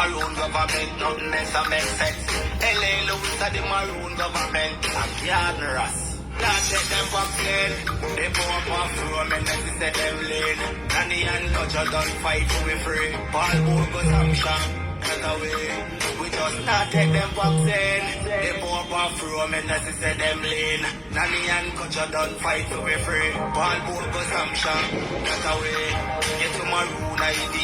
Maroon government, nothing else that makes sense. LA Lewis are the Maroon government. And Garden Ross. Not take them vaccine. They pop off from and then they set them lean. Nanny and Dodger done fight to be free. Paul Burgos Hampshire. That's the way. We just not take them vaccine. They pop off from and then they set them lean. Nanny and Dodger done fight to be free. Paul Burgos Hampshire. That's the way. Get to Maroon ID.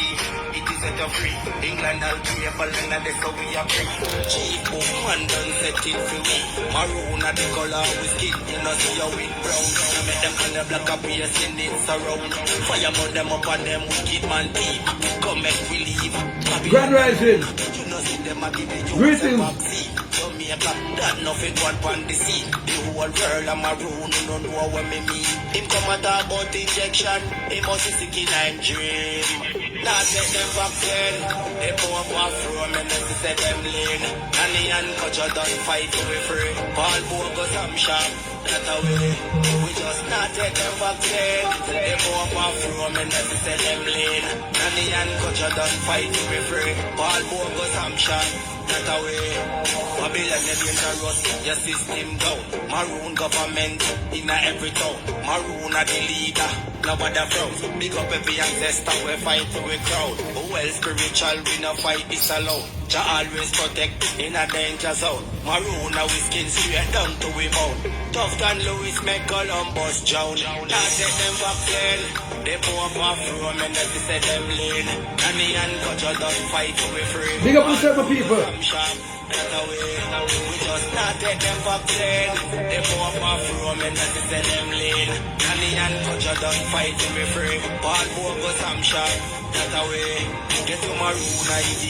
It is set up free. England I'll be a balloon and that's how we are free. Chief man done set it for me. Maroon at the color we skin. You know see how it brown. I make them color black up here send it surround. Fire burn them up on them wicked man deep. Come make we leave. Grand Rising. You know see them a give you Greetings. Jamaica, that nothing one pan the scene. The whole world a Maroon, you don't know what me mean. Him come and talk about injection. He must be sick in a dream. Now take them vaccine. They pop off from and then they set them lean. Nanny and Kocha done fight to be free. Paul Burgos Hampshire. That's the way. We just not take them vaccine. They pop off from and then they set them lean. Nanny and Kocha done fight to be free. Paul Burgos Hampshire. That's the way. Babylon is dangerous, your system down. Maroon government in every town. Maroon are the leader, nobody frowns. Big up every ancestor, we fight to a crowd. Well spiritual, we no fight this alone. Jah always protect in a danger zone. Maroon are we skin straight down to we bone. Tough than Louis make Columbus drown. Now take them vaccine. They pop off from and they set them lean. Nanny and Kocha done fight to be free. Big up yourself, my people. That's the way. We just not take them vaccine. They pop off from and they set them lean. Nanny and Kocha done fight to be free. Paul Burgos Hampshire. That's the way. Get to Maroon ID.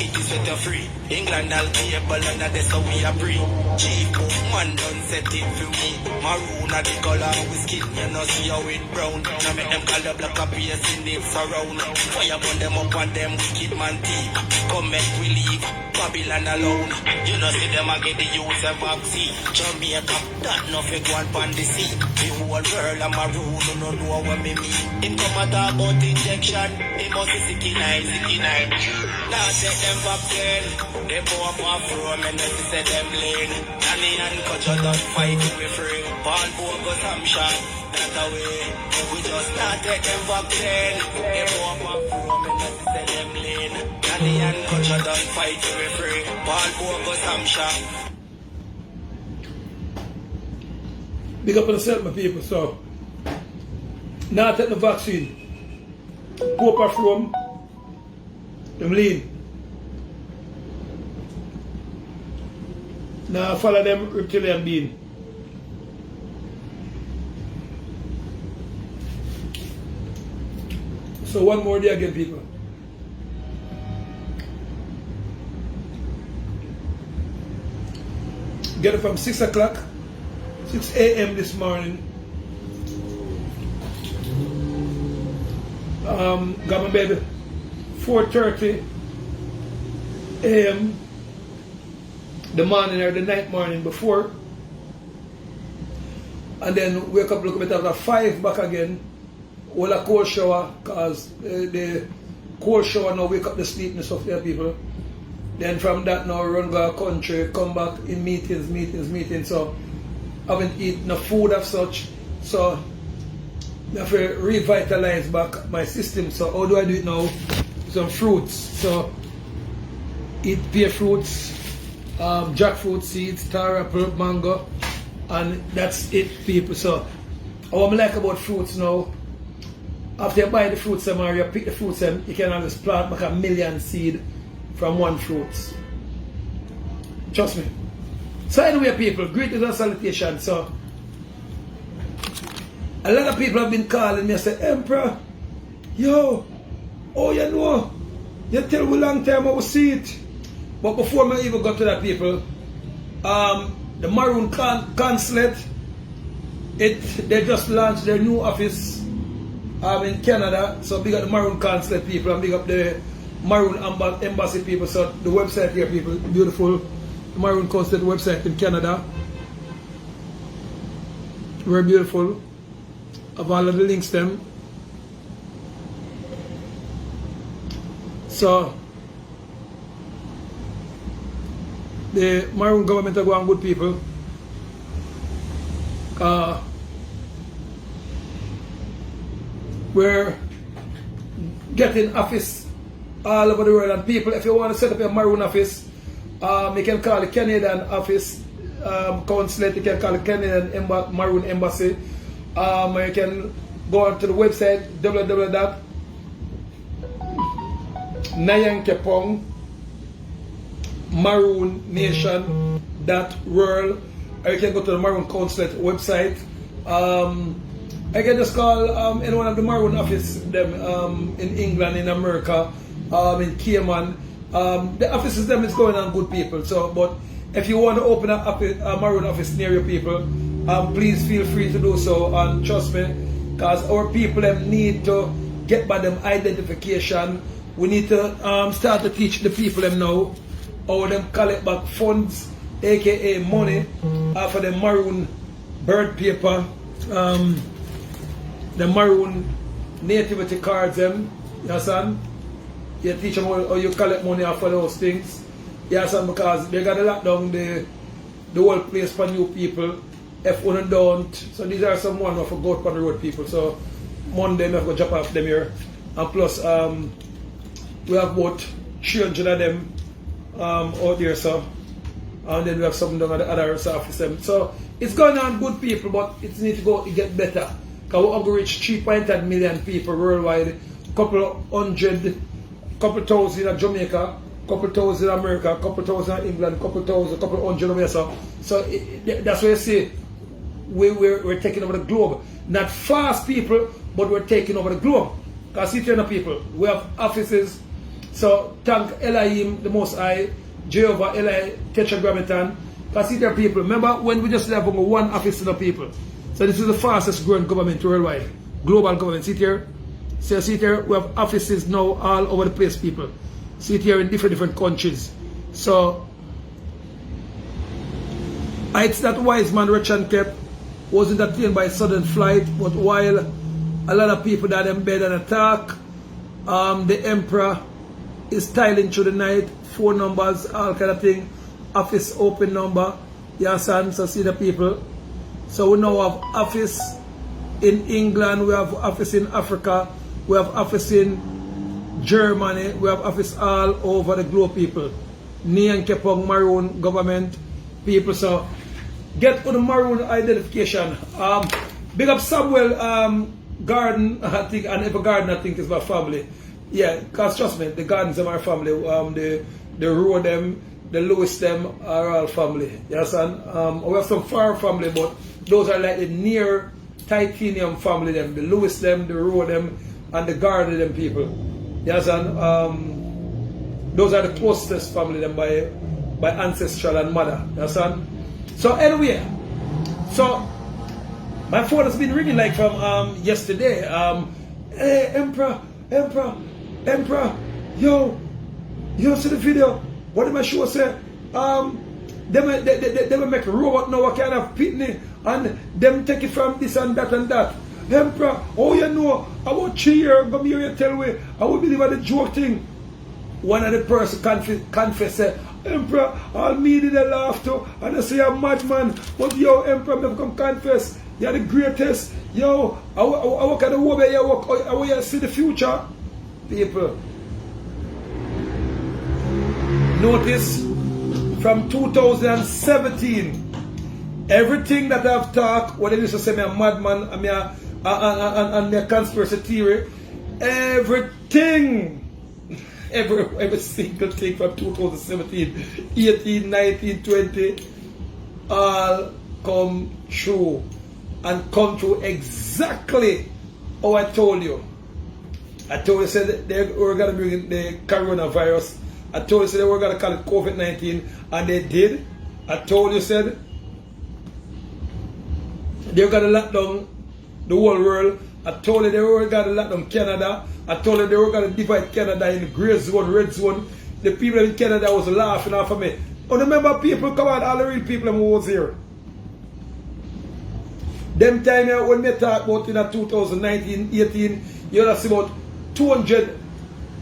It is set free. England I'll be a ball and that's how we are free. Chief man done set it for me. Maroon are the color we skin. You know see how it brown. Now make them color black up here in it surround. Fire burn them up on them wicked man teeth. Come make we leave Babylon alone. You know see them a get the use of vaccine. Jamaica, that nothing go on the sea. The whole world a Maroon, you don't know what me mean. Him come and talk about injection. He must be sick in eye, sick in eye. Now take them vaccine. They pop off from and then they set them lean. Nanny and Kocha done fight to be free. Paul Burgos Hampshire. That's the way. We just not take them vaccine. They pop off from and then they set them lean. Nanny and Kocha done fight to be free. Paul Burgos Hampshire. Big up on yourself, my people. So, now take the vaccine. Go up from them lean. Now follow them reptilian being. So one more day again, people. Get up from 6 o'clock, 6 a.m. this morning. Got my bed 4:30 a.m. the morning or the night morning before, and then wake up a little bit after 5 back again. All a cold shower, cause the cold shower now wake up the sleepiness of their people. Then from that now run go country, come back in meetings. So haven't eaten no food of such. So I have to revitalize back my system. So how do I do it now? Some fruits. So eat pear fruits, jackfruit seeds, star apple, mango, and that's it, people. So what I like about fruits now, after you buy the fruits or you pick the fruits, you can always plant like 1,000,000 seed from one fruit. Trust me. So anyway, people, greetings and salutations. So a lot of people have been calling me and say, Emperor, yo, oh you know, you tell me long time I will see it. But before I even got to that, people, the Maroon consulate, they just launched their new office in Canada. So big up the Maroon consulate people and big up the Maroon embassy people. So the website here, people, beautiful. The Maroon consulate website in Canada. Very beautiful. Of all of the links them. So the Maroon government are going good people. We're getting office all over the world, and people, if you want to set up a Maroon office, you can call the Canadian office consulate, you can call the Canadian Maroon embassy, you can go onto the website www.nyankepong.maroonnation.world, or you can go to the Maroon consulate website. I can just call any one of the Maroon office them in England, in America, in Cayman. The offices them is going on good people. So, but if you want to open a Maroon office near your people, please feel free to do so. And trust me, because our people them need to get by them identification. We need to start to teach the people them now how them collect back funds, aka money, for the Maroon bird paper. The Maroon nativity cards them, you understand? You teach them how you collect money for those things. You understand? Because they got to lock down the whole place for new people. If one don't, so these are some one for go on the road people. So Monday we have to drop off them here. And plus we have about 300 of them out there, so and then we have some down at the other office them. So it's going on good people, but it needs to go get better. Because we're going to reach 3.8 million people worldwide, couple thousand in Jamaica, couple thousand in America, couple thousand in England, couple hundred over here. So that's why you see we're taking over the globe. Not fast people, but we're taking over the globe. Because see, people, we have offices. So thank Elohim, the Most High, Jehovah, Eli, Tetragrammaton. Because see, people, remember when we just have only one office to the people. So this is the fastest growing government worldwide, global government. See here, see here, we have offices now all over the place, people. See here in different countries. So it's that wise man, rich and kept, wasn't attained by sudden flight, but while a lot of people that in bed and attack, the emperor is tiling through the night, phone numbers, all kind of thing, office open number, you understand? So see the people. So we now have office in England, we have office in Africa, we have office in Germany, we have office all over the globe, people. Nyankepong Maroon government people. So get on the Maroon identification. Big up Samuel Garden, I think, and Ever Garden, I think is my family. Yeah, because trust me, the Gardens are my family. The Road them, the Lewis them are all family. You understand? We have some far family, but those are like the near titanium family them. The Lewis them, the Road them, and the Garden them people. You understand? Those are the closest family them by ancestral and mother. You understand? So anyway, so my phone has been ringing like from yesterday. Hey, Emperor, yo, see the video? What did my show say? They will make a robot now, a kind of pitney, and them take it from this and that and that. Emperor, oh you know, about 3 years, come here and tell me, I will believe the joke thing. One of the person confess say, Emperor, all me did a laugh too, and I say I'm madman, but yo, Emperor, never come confess, you're the greatest, yo, I work at the war, I will see the future. People, notice from 2017, everything that I've talked, what they used to say me a madman and a conspiracy theory, everything, every single thing from 2017, 18, 19, 20, all come true and come true exactly how I told you. I told you said they were going to bring in the coronavirus. I told you said they were going to call it COVID-19, and they did. I told you said they were going to lock down the whole world. I told you they were going to lock down Canada. I told you they were going to divide Canada in gray zone, red zone. The people in Canada was laughing off of me. Oh, remember people, come on, all the real people who was here. Them time when we talk about in 2019, 18, you know, see about 200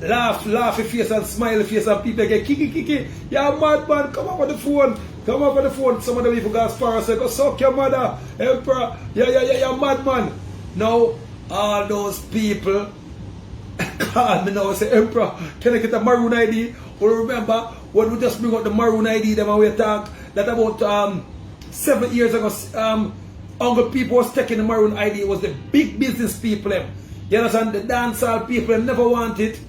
laughy face and smiley face, and people get kiki. Yeah, madman, come up on the phone. Come up on the phone. Some of them even go as far as say, go suck your mother, emperor. Yeah, madman. Now, all those people call me now and say, Emperor, can I get a Maroon ID? Or remember, when we just bring out the Maroon ID, them and we talk that about 7 years ago, Uncle people was taking the Maroon ID. It was the big business people. You understand? The dancehall people never want it.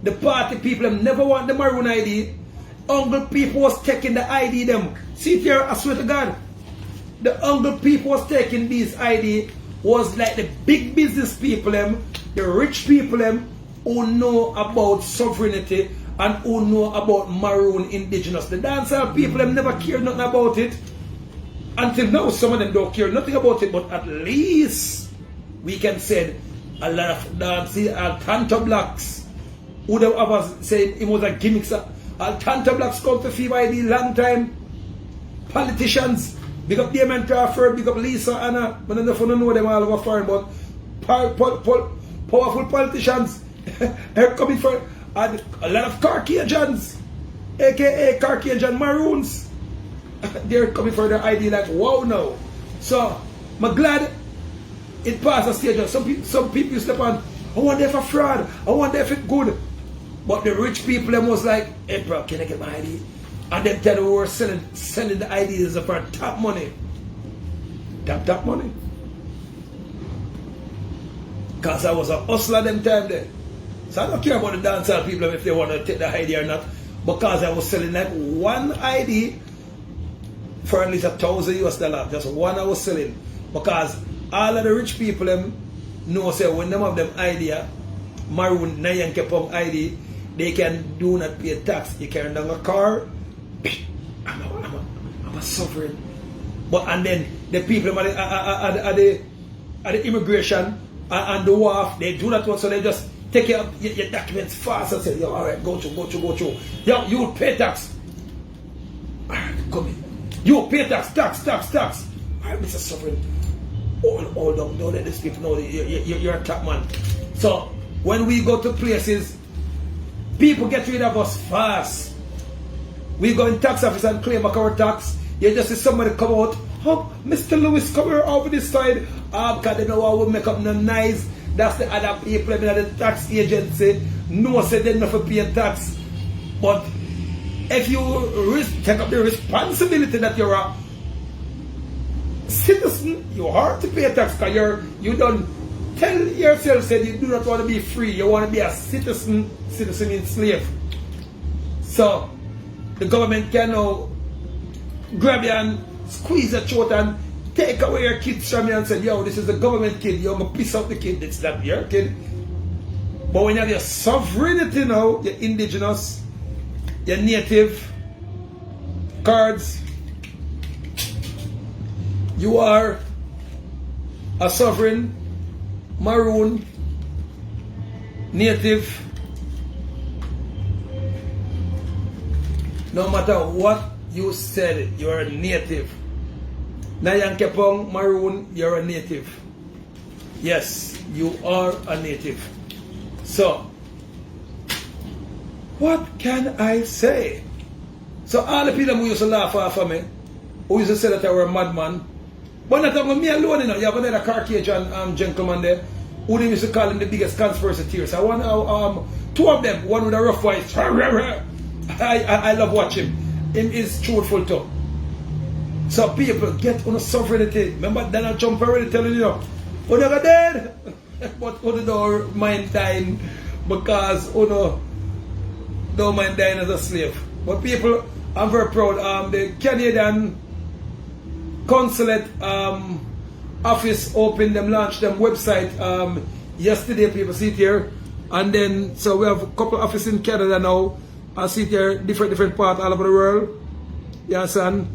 The party people never want the Maroon ID. Uncle people was taking the ID them. See here, I swear to God. The Uncle people was taking these ID was like the big business people the rich people who know about sovereignty and who know about Maroon indigenous. The dancehall people never cared nothing about it. Until now, some of them don't care nothing about it, but at least we can say a lot of dancing Alcanta blacks who the others say it was a gimmick. Alcanta blacks come to Fever ID long time. Politicians, big up Damon Crawford, big up Lisa Anna, but I don't know them all over foreign, but powerful politicians are coming for a lot of Caucasians, aka Caucasian Maroons. They're coming for their ID like wow now. So I'm glad it passed a stage. Some people step on, I wonder if a fraud, I wonder if it's good. But the rich people them was like, hey bro, can I get my ID? And them tell them we were selling the IDs for top money. Top money. Because I was a hustler them time there. So I don't care about the dancehall people if they want to take the ID or not. Because I was selling like one ID for at least $1,000 US. Just one I was selling. Because all of the rich people them know say when them have them idea, Maroon, Nayan Kepong ID, they can do not pay tax. You carry down a car, I'm a sovereign. But and then the people at the immigration and the wharf, they do that one, so they just take your documents fast and say, yo, alright, go through. Yo, you pay tax. Alright, come in. You pay tax. Alright, Mr. Sovereign. Hold on, don't let these people know that you're a top man. So when we go to places, people get rid of us fast. We go in tax office and claim back our tax. You just see somebody come out, oh, Mr. Lewis, come here over this side. Because they know how we make up no nice. That's the other people in the tax agency. No, say they never pay tax. But if you take up the responsibility that you're a citizen, you have to pay tax because you don't tell yourself that you do not want to be free. You want to be a citizen in slave. So the government can now grab you and squeeze your throat and take away your kids from you and say, yo, this is the government kid, you're going to piss off the kid. It's not your kid. But when you have your sovereignty now, your indigenous, your native cards, you are a sovereign, Maroon, native. No matter what you said, you're a native. Nayan Kepong, Maroon, you're a native. Yes, you are a native. So, what can I say? So all the people who used to laugh off of me, who used to say that I were a madman, but not only me alone, you know, you have another Caucasian gentleman there, who they used to call him the biggest conspiracy theorist. I want two of them, one with a rough voice. I love watching him. Him is truthful too. So people get on sovereignty. Remember Donald Trump already telling you, oh never dead. But you don't mind dying because you don't mind dying as a slave. But people, I'm very proud. The Canadian consulate office opened them, launched them website yesterday. People see it here, and then so we have a couple of offices in Canada now. I see it here, different parts all over the world. You understand?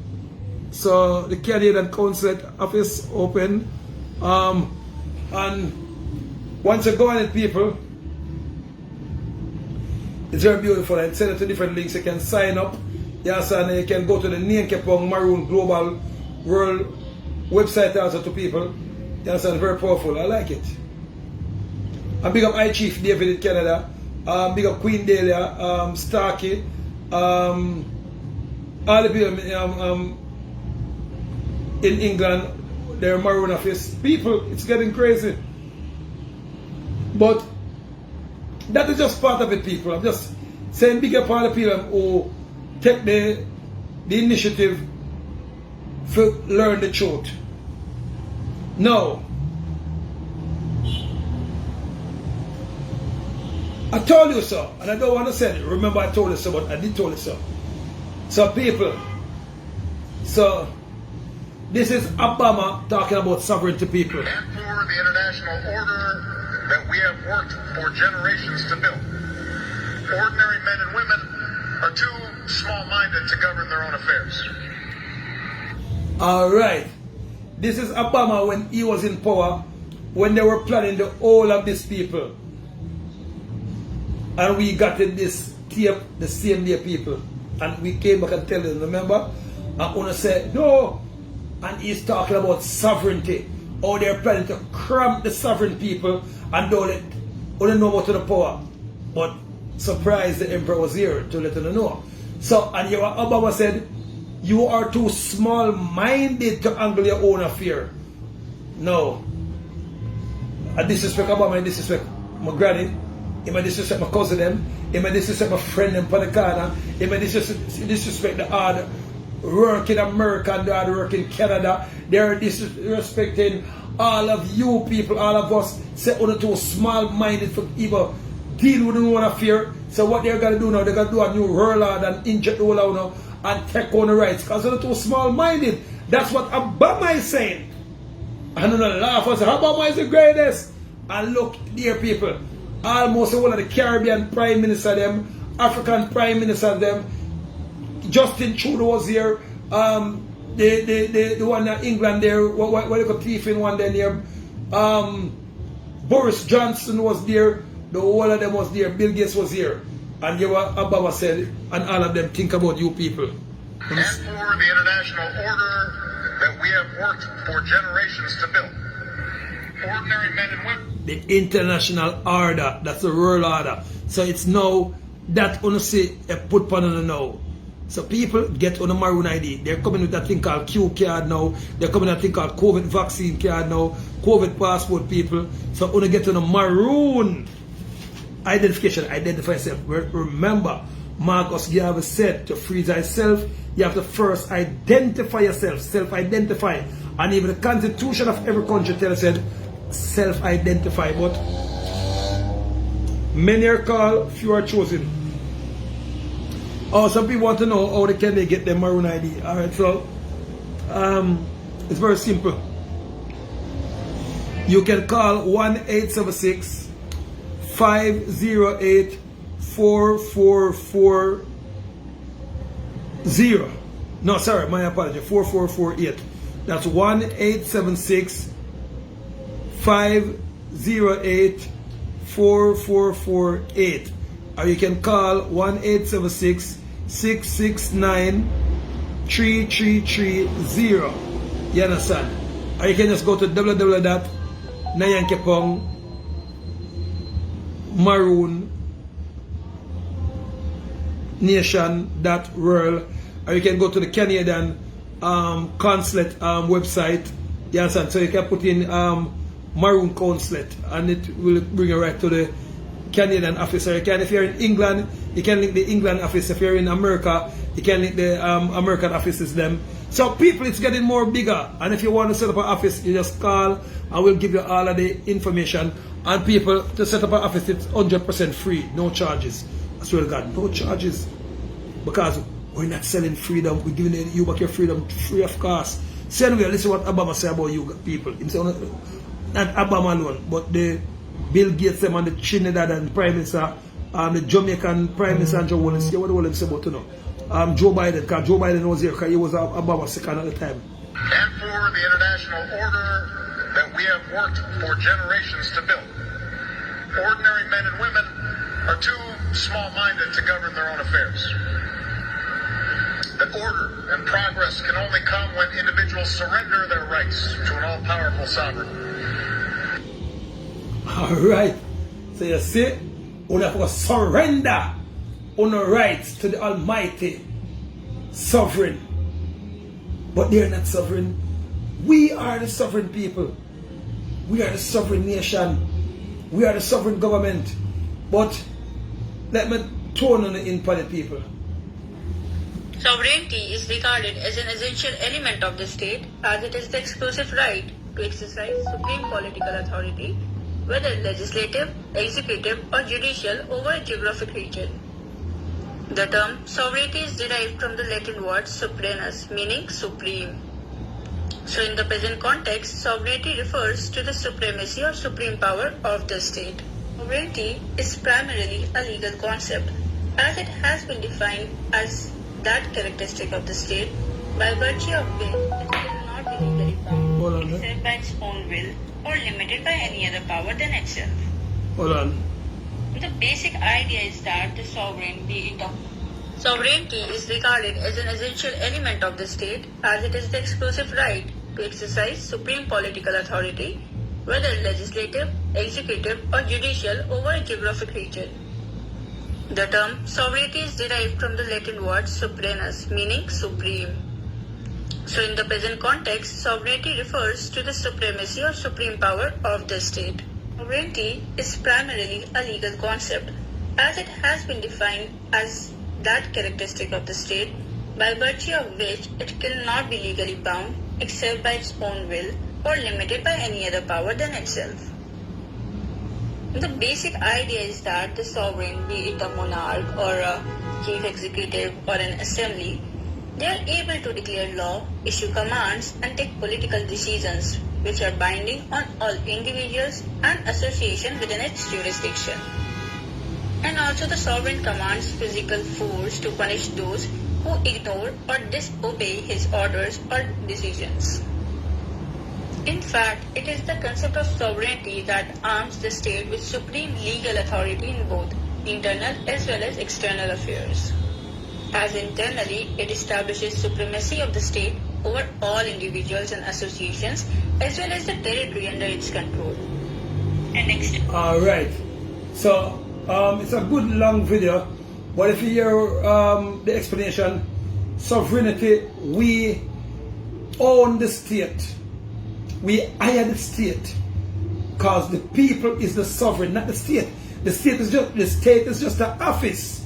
So the Canadian consulate office open, and once you go on it, people, it's very beautiful. And send it to different links. You can sign up. Yes, and you can go to the Nyan Kepong Maroon Global World website also to people. Yes, and very powerful. I like it. And big up I Chief David in Canada. big up Queen Dahlia, Starkey, all the people in England, their Maroon office. People, it's getting crazy. But that is just part of it, people. I'm just saying big up all the people who take the initiative to learn the truth. No. I told you so, and I don't want to say it. Remember I told you so, but I did tell you so. So people, so this is Obama talking about sovereignty, people. And for the international order that we have worked for generations to build. Ordinary men and women are too small-minded to govern their own affairs. All right. This is Obama when he was in power, when they were planning the whole of these people. And we got in this tape the same day, people. And we came back and tell them, remember? And Una said, no. And he's talking about sovereignty. How they're planning to cramp the sovereign people and don't let Una know about the power. But surprise, the emperor was here to let Una know. So, and Obama said, you are too small-minded to angle your own affair. No. I disrespect Obama, I disrespect my granny. He may disrespect my cousin them. He may disrespect my friend them for the corner. He may disrespect the hard work in America and the hard work in Canada. They're disrespecting all of you people, all of us. Say only too small-minded for even deal with the own affair. So what they're going to do now, they're going to do a new warlord and inject the whole out now and take on the rights. Because they're too small-minded. That's what Obama is saying. And then laugh and say, Obama is the greatest. And look, dear people, almost all of the Caribbean Prime Minister them, African Prime Minister them, Justin Trudeau was here, the one in England there, what they got thief in one there, Boris Johnson was there, the whole of them was there, Bill Gates was here, and you what Obama said, and all of them think about you people. And for the international order that we have worked for generations to build. Ordinary men and women. The international order, that's the world order. So it's now that honestly put on the now. So people get on a Maroon ID. They're coming with that thing called Q card now. They're coming with that thing called COVID vaccine card now. COVID passport, people. So when you get on a Maroon identification, identify yourself. Remember, Marcus Garvey said to freeze thyself, you have to first identify yourself, self-identify. And even the constitution of every country tells us self-identify, but many are called, few are chosen. Oh, some people want to know how they get their Maroon ID. Alright, so it's very simple. You can call 1-876-508-4440. No, sorry, my apology, 4448. That's 1-876-508-4448. Or you can call 1-876-669-3330. You understand? Or you can just go to www.nayankepong.maroonnation.world. Or you can go to the Canadian consulate website. You understand? So you can put in Maroon consulate and it will bring you right to the Canadian office. Or you can, if you're in England, you can link the England office. If you're in America, you can link the American offices them. So people, it's getting more bigger. And if you want to set up an office, you just call and we'll give you all of the information. And people, to set up an office, it's 100% free, no charges. I swear to God, no charges. Because we're not selling freedom, we're giving you back your freedom free of cost. So anyway, listen what Obama say about you people. He say, not Obama alone, but the Bill Gates them and the Trinidad and Prime Minister, the Jamaican Prime Minister and Joe Wallace. What do they say about you know? Joe Biden, because Joe Biden was here because he was Obama's second at the time. And for the international order that we have worked for generations to build. Ordinary men and women are too small-minded to govern their own affairs. That order and progress can only come when individuals surrender their rights to an all-powerful sovereign. Alright. So you see, You have to surrender on the rights to the Almighty Sovereign. But they're not sovereign. We are the sovereign people. We are the sovereign nation. We are the sovereign government. But let me tone on the in for the people. Sovereignty is regarded as an essential element of the state, as it is the exclusive right to exercise supreme political authority, whether legislative, executive, or judicial, over a geographic region. The term sovereignty is derived from the Latin word suprenus, meaning supreme. So in the present context, sovereignty refers to the supremacy or supreme power of the state. Sovereignty is primarily a legal concept, as it has been defined as that characteristic of the state by virtue of which it cannot be legally bound, except by its own will or limited by any other power than itself. Hold on. The basic idea is that the sovereignty is regarded as an essential element of the state, as it is the exclusive right to exercise supreme political authority, whether legislative, executive, or judicial, over a geographic region. The term sovereignty is derived from the Latin word suprenus, meaning supreme. So in the present context, sovereignty refers to the supremacy or supreme power of the state. Sovereignty is primarily a legal concept, as it has been defined as that characteristic of the state by virtue of which it cannot be legally bound except by its own will or limited by any other power than itself. The basic idea is that the sovereign, be it a monarch or a chief executive or an assembly, they are able to declare law, issue commands, and take political decisions which are binding on all individuals and associations within its jurisdiction. And also the sovereign commands physical force to punish those who ignore or disobey his orders or decisions. In fact, it is the concept of sovereignty that arms the state with supreme legal authority in both internal as well as external affairs. As internally, it establishes supremacy of the state over all individuals and associations as well as the territory under its control. And Alright, so it's a good long video, but if you hear the explanation, sovereignty, we own the state. We hire the state because the people is the sovereign, not the state. The state is just an office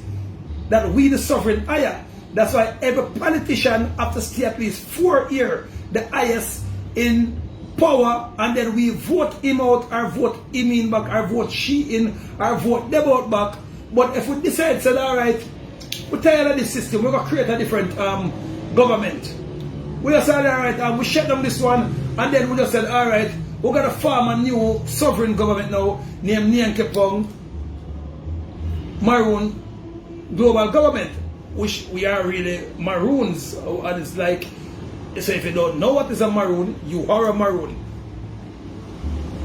that we the sovereign hire. That's why every politician have to stay at least 4 years, the highest in power, and then we vote him out, or vote him in back, or vote she in, or vote them out back. But if we decide, say, alright, we're tired of this system, we're going to create a different government. We just said, alright, we shut down this one, and then we just said, alright, we're going to form a new sovereign government now, named Nyankepong Maroon Global Government, which we are really Maroons. And it's like, so if you don't know what is a Maroon, you are a Maroon.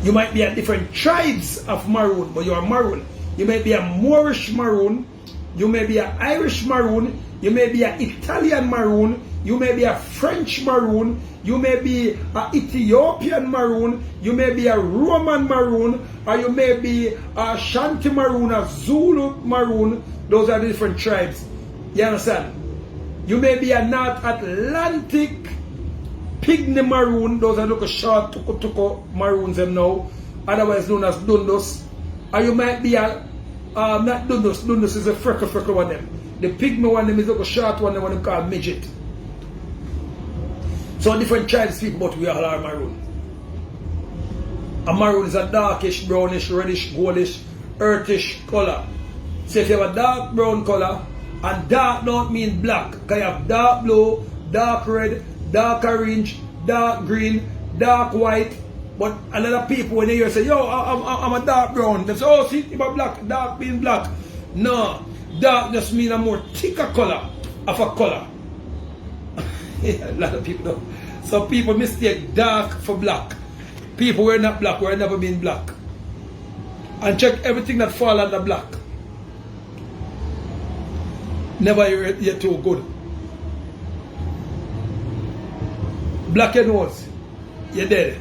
You might be a different tribes of Maroon, but you are Maroon. You may be a Moorish Maroon, you may be an Irish Maroon, you may be an Italian Maroon, you may be a French Maroon, you may be an Ethiopian Maroon, you may be a Roman Maroon, or you may be a Shanti Maroon, a Zulu Maroon. Those are the different tribes. You understand? You may be a North Atlantic Pygmy Maroon. Those are the short tuko Maroons them now, otherwise known as Dundus. Or you might be a not Dundus. Dundus is a freckle one them. The Pygmy one them is like a short one, the one them called midget. So different tribes people, but we all are Maroon. A Maroon is a darkish, brownish, reddish, goldish, earthish color. So if you have a dark brown color, and dark don't mean black, because you have dark blue, dark red, dark orange, dark green, dark white. But a lot of people when they hear say, yo, I'm a dark brown, they say, oh, see, you're black, dark being black. No, dark just means a more thicker color of a color. Yeah, a lot of people don't. So people mistake dark for black. People were not black, were never been black. And check everything that fall under black. Never yet too good. Black your nose, you're dead.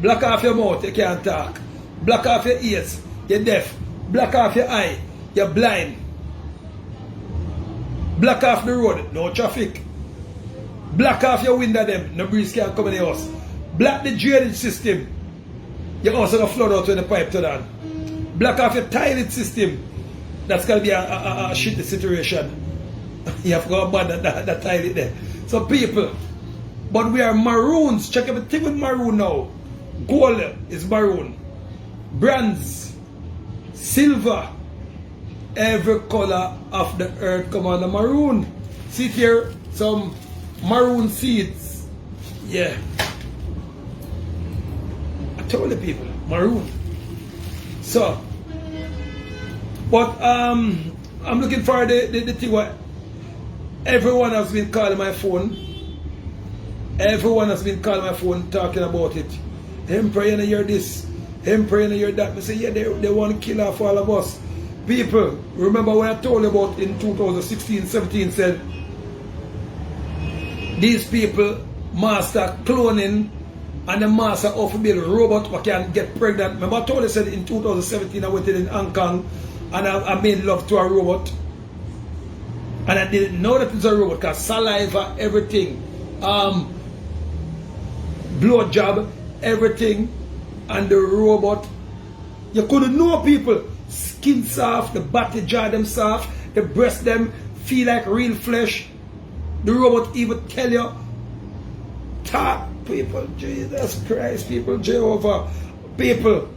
Black off your mouth, you can't talk. Black off your ears, you're deaf. Block off your eye, you're blind. Block off the road, no traffic. Block off your window them, no breeze can't come in the house. Block the drainage system. Your house gonna flood out when the pipe turn on. Block off your toilet system. That's gonna be a shitty situation. You have to go abandon that toilet there. So people, but we are maroons. Check everything with maroon now. Gold is maroon. Bronze, silver, every color of the earth come on the maroon. See here, some maroon seeds. Yeah. I told the people, maroon. So, but I'm looking for the thing what everyone has been calling my phone. Everyone has been calling my phone talking about it. Him praying to hear this, him praying to hear that. I say, yeah, they want to kill off all of us. People, remember when I told you about in 2016, 17 said these people master cloning and the master of build robot who can get pregnant. Remember I told you said in 2017 I went in Hong Kong and I made love to a robot. And I didn't know that it's a robot because saliva, everything, blow job, everything, and the robot, you couldn't know people. Skin soft, the body jaw them soft, the breast them feel like real flesh. The robot even tell you, talk people, Jesus Christ, people, Jehovah, people.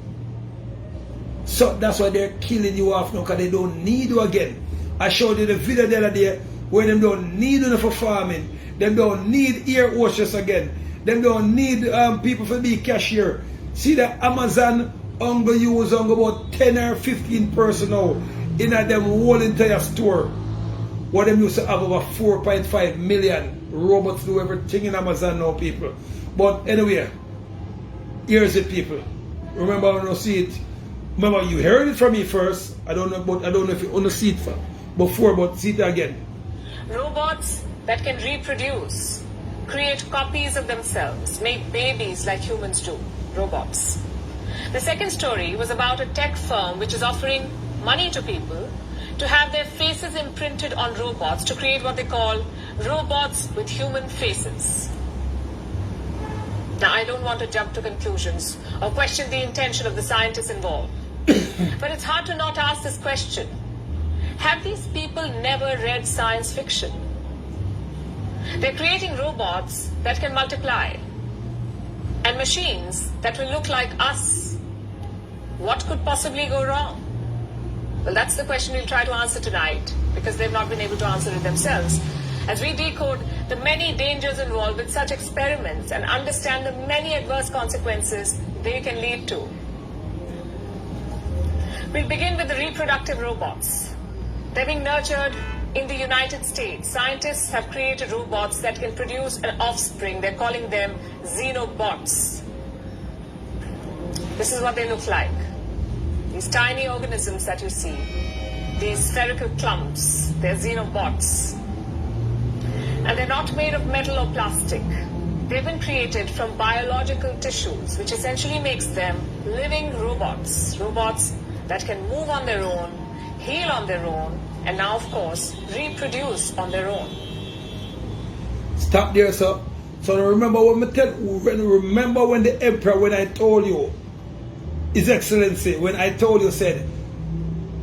So that's why they're killing you off now because they don't need you again. I showed you the video the other day where them don't need you for farming. Them don't need air hostess again. Them don't need people for be cashier. See the Amazon only use about 10 or 15 person now in them whole entire store. What them used to have over 4.5 million robots do everything in Amazon now, people. But anyway, here's it, people. Remember when you see it. Remember you heard it from me first. I don't know if you want to see it before, but see it again. Robots that can reproduce, create copies of themselves, make babies like humans do. Robots. The second story was about a tech firm which is offering money to people to have their faces imprinted on robots to create what they call robots with human faces. Now, I don't want to jump to conclusions or question the intention of the scientists involved. But it's hard to not ask this question. Have these people never read science fiction? They're creating robots that can multiply and machines that will look like us. What could possibly go wrong? Well, that's the question we'll try to answer tonight because they've not been able to answer it themselves. As we decode the many dangers involved with such experiments and understand the many adverse consequences they can lead to. We'll begin with the reproductive robots. They're being nurtured in the United States. Scientists have created robots that can produce an offspring. They're calling them xenobots. This is what they look like. These tiny organisms that you see, these spherical clumps, they're xenobots. And they're not made of metal or plastic. They've been created from biological tissues, which essentially makes them living robots. Robots that can move on their own, heal on their own, and now, of course, reproduce on their own. Stop there, sir. So remember when the emperor, when I told you, His Excellency, when I told you, said,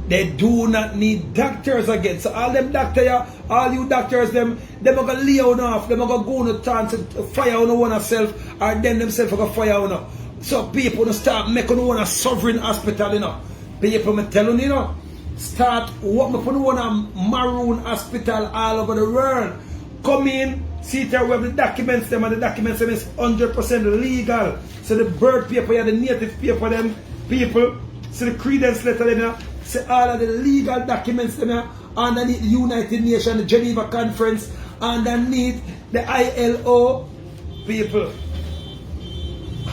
they do not need doctors again. So all them doctors, all you doctors, them are going to lay on off, them are going to go on the chance to fire on one self, or then themselves are going to fire on. So people will start making one a sovereign hospital, you know. People, me telling you know, start working for one a Maroon hospital all over the world. Come in, see there we have the documents them, and the documents them is 100% legal. So the birth paper, the native paper them, people, so the credence letter them, so all of the legal documents them, underneath the United Nations, the Geneva Conference, underneath the ILO, people.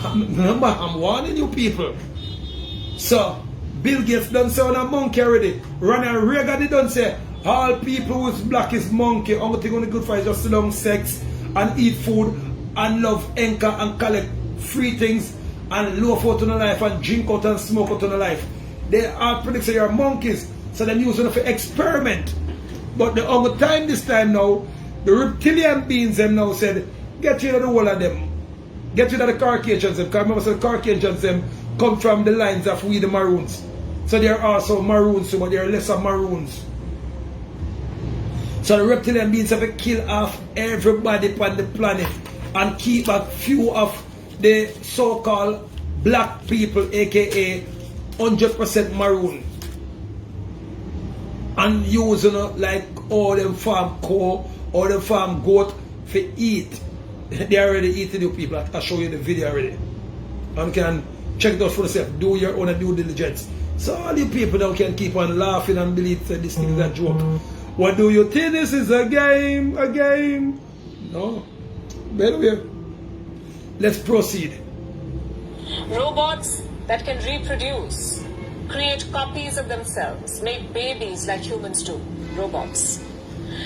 Remember, I'm warning you people. So, Bill Gates done say on a monkey already. Ronald Reagan done say all people who's black is monkey. Only thing only good for is just sit down, sex and eat food and love anchor and collect free things and loaf out on the life and drink out and smoke out on the life. They are predicting you're monkeys. So they're using it for experiment. But the other time this time now, the reptilian beings them now said, get rid of the whole of them. Get rid of the Caucasians them. Because remember, so the Caucasians them come from the lines of we the Maroons. So they are also Maroons, but they are lesser Maroons. So the reptilian beings have to kill off everybody on the planet and keep back few of the so-called black people, aka 100% Maroon. And use like all them farm cow, all them farm goat for eat. They already eating you people. I'll show you the video already. And you can check it out for yourself. Do your own due diligence. So all you people now can keep on laughing and believe that this thing is a joke. What do you think this is a game? A game? No. By the way, let's proceed. Robots that can reproduce, create copies of themselves, make babies like humans do. Robots.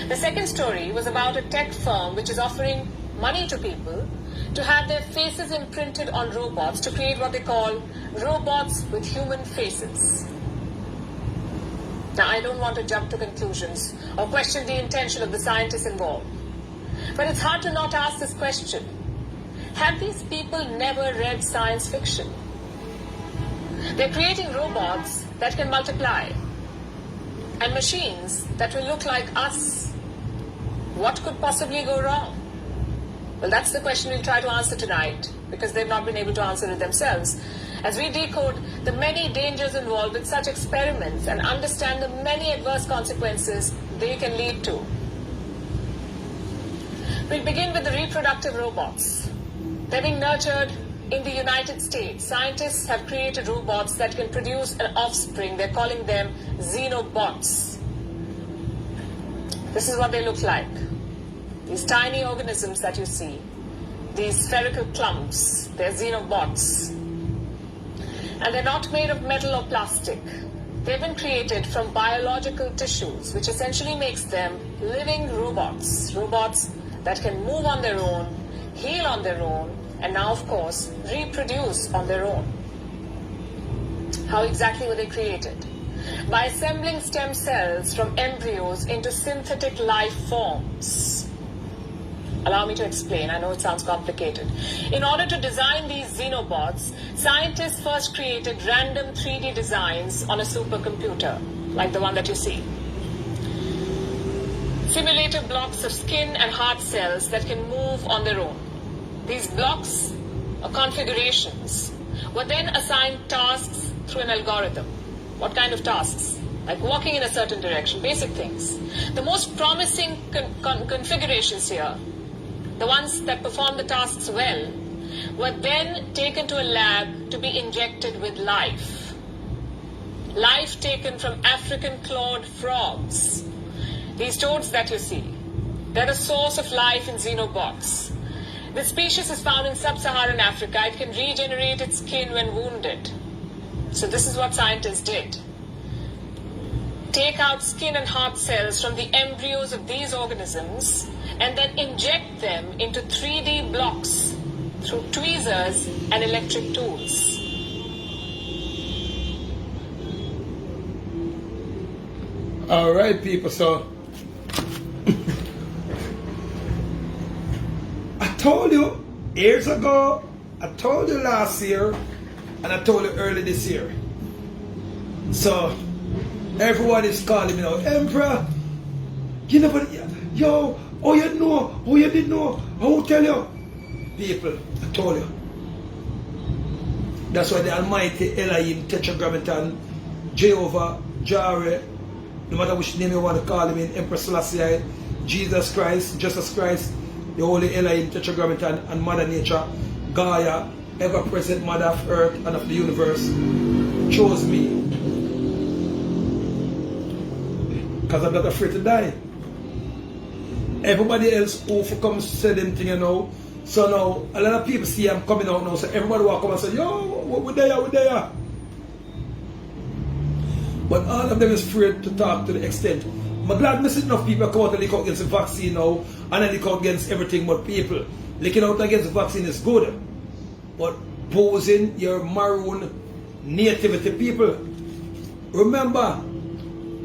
The second story was about a tech firm which is offering money to people to have their faces imprinted on robots to create what they call robots with human faces. Now, I don't want to jump to conclusions or question the intention of the scientists involved. But it's hard to not ask this question. Have these people never read science fiction? They're creating robots that can multiply and machines that will look like us. What could possibly go wrong? Well, that's the question we'll try to answer tonight, because they've not been able to answer it themselves, as we decode the many dangers involved with such experiments and understand the many adverse consequences they can lead to. We'll begin with the reproductive robots. They're being nurtured in the United States. Scientists have created robots that can produce an offspring. They're calling them xenobots. This is what they look like. These tiny organisms that you see, these spherical clumps, they're xenobots. And they're not made of metal or plastic. They've been created from biological tissues, which essentially makes them living robots. Robots that can move on their own, heal on their own, and now, of course, reproduce on their own. How exactly were they created? By assembling stem cells from embryos into synthetic life forms. Allow me to explain. I know it sounds complicated. In order to design these xenobots, scientists first created random 3D designs on a supercomputer, like the one that you see. Simulated blocks of skin and heart cells that can move on their own. These blocks, or configurations, were then assigned tasks through an algorithm. What kind of tasks? Like walking in a certain direction, basic things. The most promising configurations here, the ones that perform the tasks well, were then taken to a lab to be injected with life. Life taken from African clawed frogs. These toads that you see, they're a source of life in xenobots. This species is found in sub-Saharan Africa. It can regenerate its skin when wounded. So this is what scientists did. Take out skin and heart cells from the embryos of these organisms and then inject them into 3D blocks through tweezers and electric tools. All right, people, so I told you years ago, I told you last year, and I told you early this year. So everyone is calling me now, Emperor, you never, yo, oh you know, oh you didn't know, I will tell you. People, I told you. That's why the Almighty Elohim, Tetragrammaton, Jehovah, Jireh, no matter which name you want to call him in, Emperor Selassie, Jesus Christ, Jesus Christ, the Holy Elohim, Tetragrammaton, and Mother Nature, Gaia, ever-present Mother of Earth and of the universe, chose me. Because I'm not afraid to die. Everybody else who comes say them thing, you know. So now, a lot of people see I'm coming out now, so everybody will come and say, yo, we're there, we're there. But all of them is afraid to talk to the extent. I'm glad missing enough people come out and look out against the vaccine now, and then look out against everything but people. Looking out against the vaccine is good. But posing your Maroon nativity people, remember,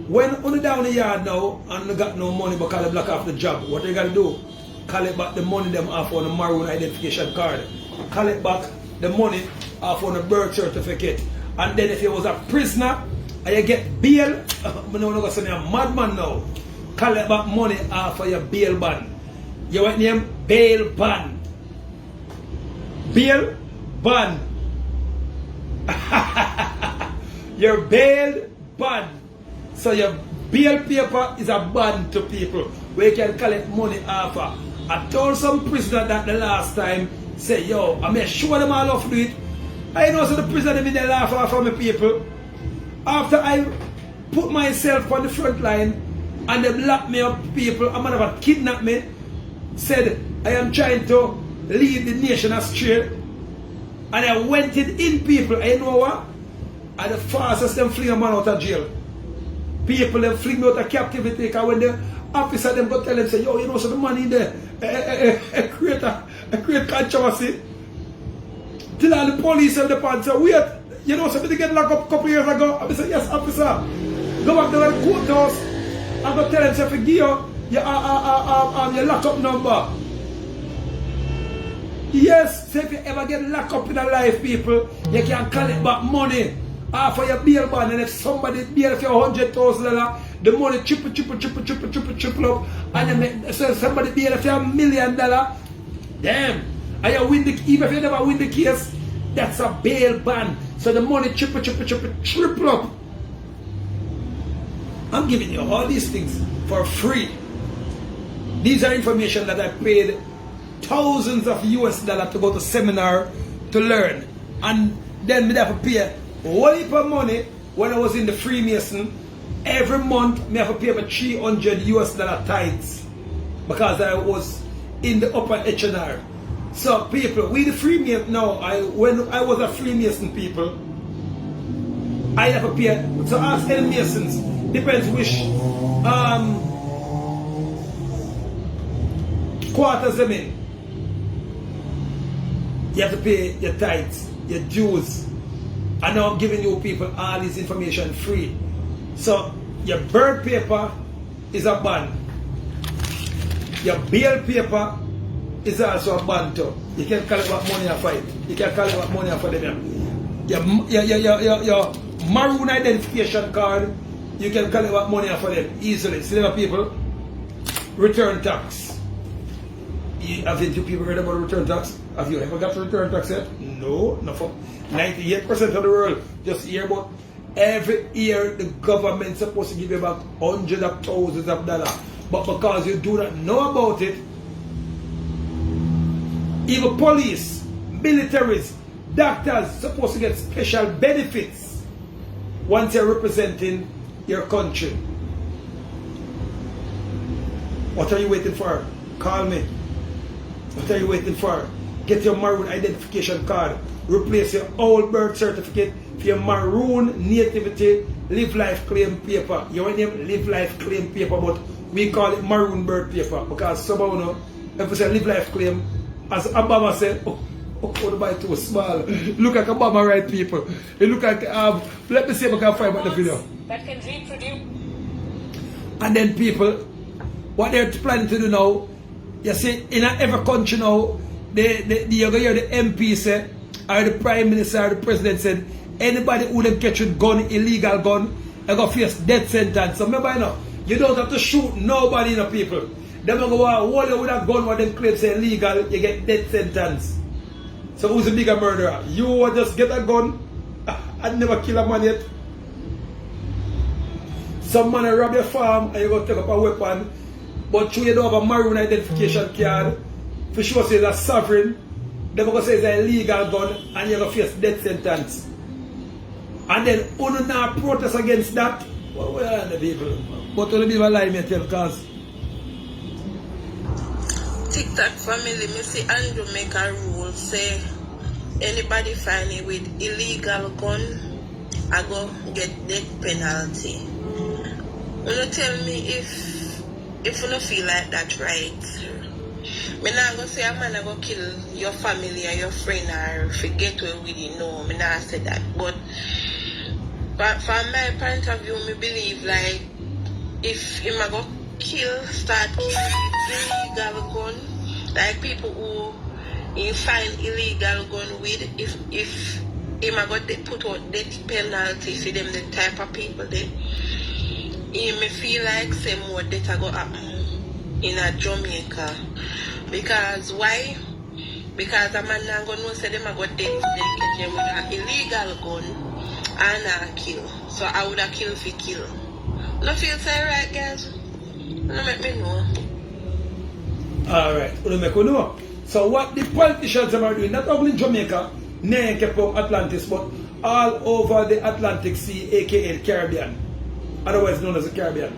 when on the down the yard now and you got no money but call it block off the job, what you gotta do? Collect back the money them off on the Maroon identification card. Collect back the money off on the birth certificate. And then if you was a prisoner and you get bail, I'm not gonna say you're a madman now. Collect back money off of your bail bond. You want name bail bond. Bail bond. Your bail bond. So your bail paper is a bond to people where you can collect money off of. I told some prisoner that the last time, say, yo, I may show them all off to do it. I know so the prisoner them in the laugh off of me people. After I put myself on the front line and they lock me up people, a man have kidnapped me, said I am trying to lead the nation astray. And I went it in people, and you know what? And the fastest them fling a man out of jail. People them fling me out of captivity because when the officer them go tell them, say, yo, you know, so the money in there create controversy. Till all the police and the pants say, wait, you know, so they get locked up a couple years ago. I say, yes, officer. Go back to the courthouse and go tell them, say, forgive you your lockup number. Yes, so if you ever get locked up in a life, people, you can collect back money for your bail bond. And if somebody bail for $100,000, the money triple up. And you make, so somebody bail for $1 million, damn. And you win the, even if you never win the case, that's a bail bond. So the money triple up. I'm giving you all these things for free. These are information that I paid thousands of US dollars to go to seminar to learn. And then me have to pay a whole heap of money when I was in the Freemason. Every month me have to pay about 300 US dollar tithes because I was in the upper HNR. So people, we the Freemason now, when I was a Freemason people, I have to pay, so ask any Masons, depends which quarters them in. You have to pay your tithes, your dues. And now I'm giving you people all this information free. So your birth paper is a bond. Your bail paper is also a bond too. You can collect what money for it. You can collect what money for them. Your Maroon identification card, you can collect what money for them easily. See them people? Return tax. Haven't you people heard about return tax? Have you ever got return tax yet? No, not for 98% of the world. Just hear about every year the government's supposed to give you back hundreds of thousands of dollars. But because you do not know about it, even police, militaries, doctors supposed to get special benefits once you're representing your country. What are you waiting for? Call me. What are you waiting for? Get your Maroon identification card. Replace your old birth certificate for your Maroon nativity live life claim paper. You want name live life claim paper, but we call it Maroon birth paper because somehow, you know, if we say live life claim, as Obama said, oh, the boy too small. Look like Obama right people. It look like let me see if I can find out the video. That can reproduce. And then people, what they're planning to do now, you see, in every country now, you're going to hear the MP say, or the Prime Minister or the President said, anybody who them catch with gun, illegal gun, they're going to face death sentence. So remember, you know, you don't have to shoot nobody, you know, people. They're going to go hold you with a gun what them claim say illegal, you get death sentence. So who's the bigger murderer? You will just get a gun and never kill a man yet. Some man will rob your farm and you go take up a weapon, but you don't have a Maroon identification card, for sure say it's a sovereign, they're going to say it's an illegal gun and you're going to face death sentence. And then you not protest against that. Well, where are the people? But to the people lie me tell because TikTok family, me see Andrew make a rule say anybody find it with illegal gun, I go get death penalty. You tell me if you don't feel like that, right? Me not go say a man go kill your family or your friend or forget where we didn't know. Me not say that, but But from my point of view, me believe like if him a go start killing illegal gun, like people who he find illegal gun with, if him a go put out death penalty for them the type of people then he may feel like say more death a go happen in a Jamaica. Because why? Because a man not gonna know say them a go death if they catch them with an illegal gun and a kill. So I would have kill if he kill. No feel say right, guys? No make me know. Alright, we'll make you know. So what the politicians are doing, not only in Jamaica, near Cape Atlantis, but all over the Atlantic Sea, aka the Caribbean, otherwise known as the Caribbean.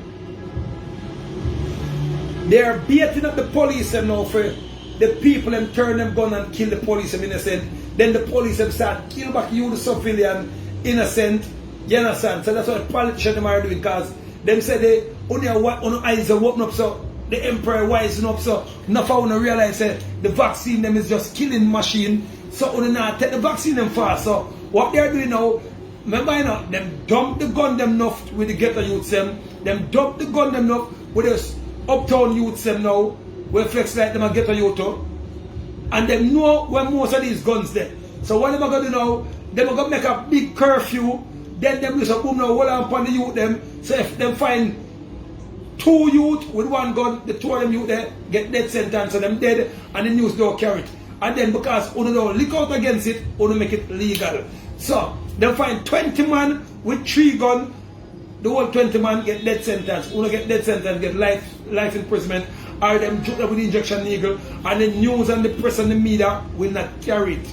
They are beating up the police and now for the people and turn them gun and kill the police and innocent. Then the police and start kill back you the civilian innocent. You understand? So that's what the politicians are doing, because them say they only eyes are open up, so the emperor wising up, so enough I want to realize that the vaccine them is just killing machine. So only not take the vaccine them fast. So what they're doing now, remember you know, them dump the gun them enough with the ghetto youths them dump the gun them enough with the uptown youths them now, where flex like them and ghetto youth too. And them know where most of these guns there. So what them are gonna do now, them are gonna make a big curfew, then them use a boom now, hold on upon the youth them. So if them find 2 youth with 1 gun, the 2 of them youth there get death sentence, so them dead and the news don't carry it. And then because you don't look out against it, you make it legal. So them find 20 man with 3 guns, the whole 20 man get death sentence. You get death sentence, get life imprisonment, or them shoot up with the injection needle, and the news and the press and the media will not carry it.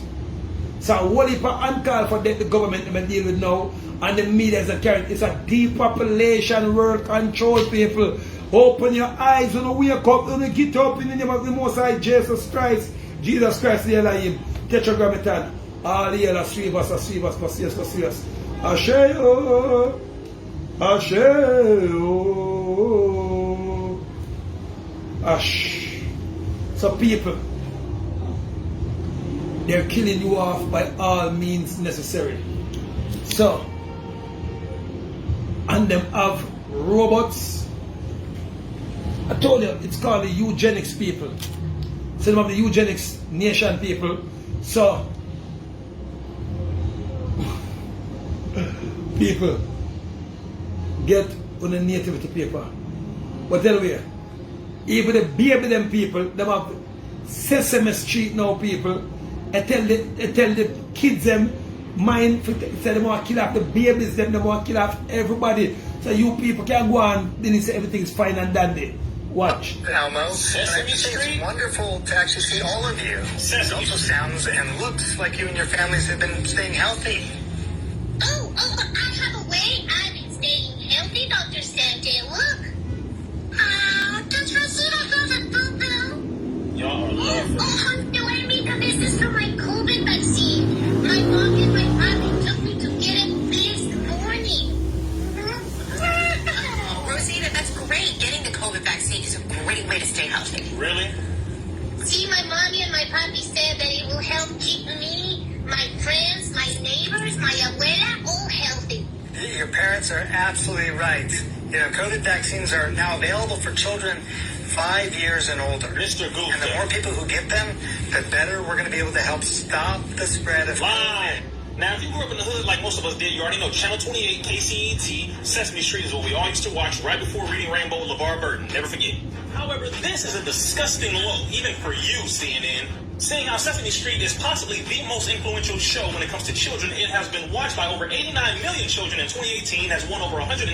So what if I call for that the government to deal with now, and the media is a carry it? It's a depopulation world control, people. Open your eyes, and wake up, and get up in the name of the Most High Jesus Christ. Jesus Christ, the Elohim. Tetragrammaton. All the yellow sweevers, serious. Ashe, Ashe, Ash. So people, they're killing you off by all means necessary. So, and them have robots. I told you, it's called the eugenics people. So them have the eugenics nation people. So, people, get on the nativity paper. But anyway, even the baby them people, them have Sesame Street now people, and tell the kids them mind say they want to kill off the babies them, they want to kill off everybody. So you people can go on, then you say everything's fine and dandy. Watch. Elmo, it's wonderful to actually see all of you. It also sounds and looks like you and your families have been staying healthy. Oh, I have a way. I've been staying healthy, Dr. Sante. Look. Don't you see that there's a boo-boo? Y'all are lovely. Oh, I'm doing because this is for my COVID vaccine. My mom and my father took me to get it this morning. Oh, Rosita, that's great. Getting the COVID vaccine is a great way to stay healthy. Really? See, my mommy and my papi said that it will help keep me, my friends, my neighbors, my abuela, all healthy. Your parents are absolutely right. You know, COVID vaccines are now available for children 5 years and older. Mr. Goose. And the more people who get them, the better we're going to be able to help stop the spread of Lie. Now, if you grew up in the hood like most of us did, you already know Channel 28, KCET, Sesame Street is what we all used to watch right before Reading Rainbow, LeVar Burton. Never forget. However, this is a disgusting low, even for you, CNN. Seeing how Sesame Street is possibly the most influential show when it comes to children, it has been watched by over 89 million children in 2018, has won over 189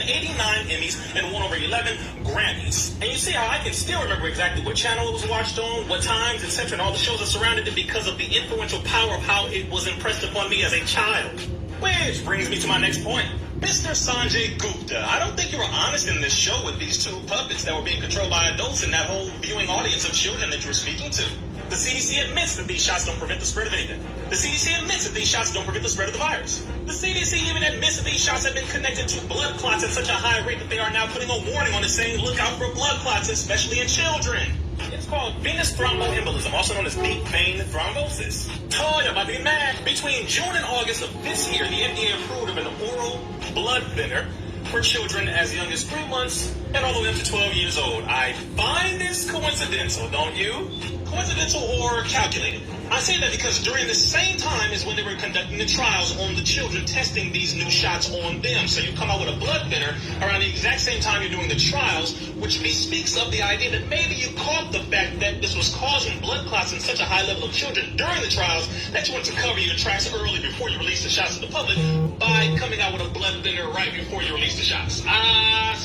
Emmys, and won over 11 Grammys. And you see how I can still remember exactly what channel it was watched on, what times, etc., and all the shows that surrounded it because of the influential power of how it was impressed upon me as a child. Which brings me to my next point. Mr. Sanjay Gupta, I don't think you were honest in this show with these 2 puppets that were being controlled by adults and that whole viewing audience of children that you were speaking to. The CDC admits that these shots don't prevent the spread of anything. The CDC admits that these shots don't prevent the spread of the virus. The CDC even admits that these shots have been connected to blood clots at such a high rate that they are now putting a warning on it saying, look out for blood clots, especially in children. Yes, called venous thromboembolism, also known as deep vein thrombosis. Oh, you're about to get mad. Between June and August of this year, the FDA approved of an oral blood thinner for children as young as 3 months and all the way up to 12 years old. I find this coincidental, don't you? Coincidental or calculated? I say that because during the same time is when they were conducting the trials on the children, testing these new shots on them. So you come out with a blood thinner around the exact same time you're doing the trials, which speaks of the idea that maybe you caught the fact that this was causing blood clots in such a high level of children during the trials that you want to cover your tracks early before you release the shots to the public by coming out with a blood thinner right before you release the shots.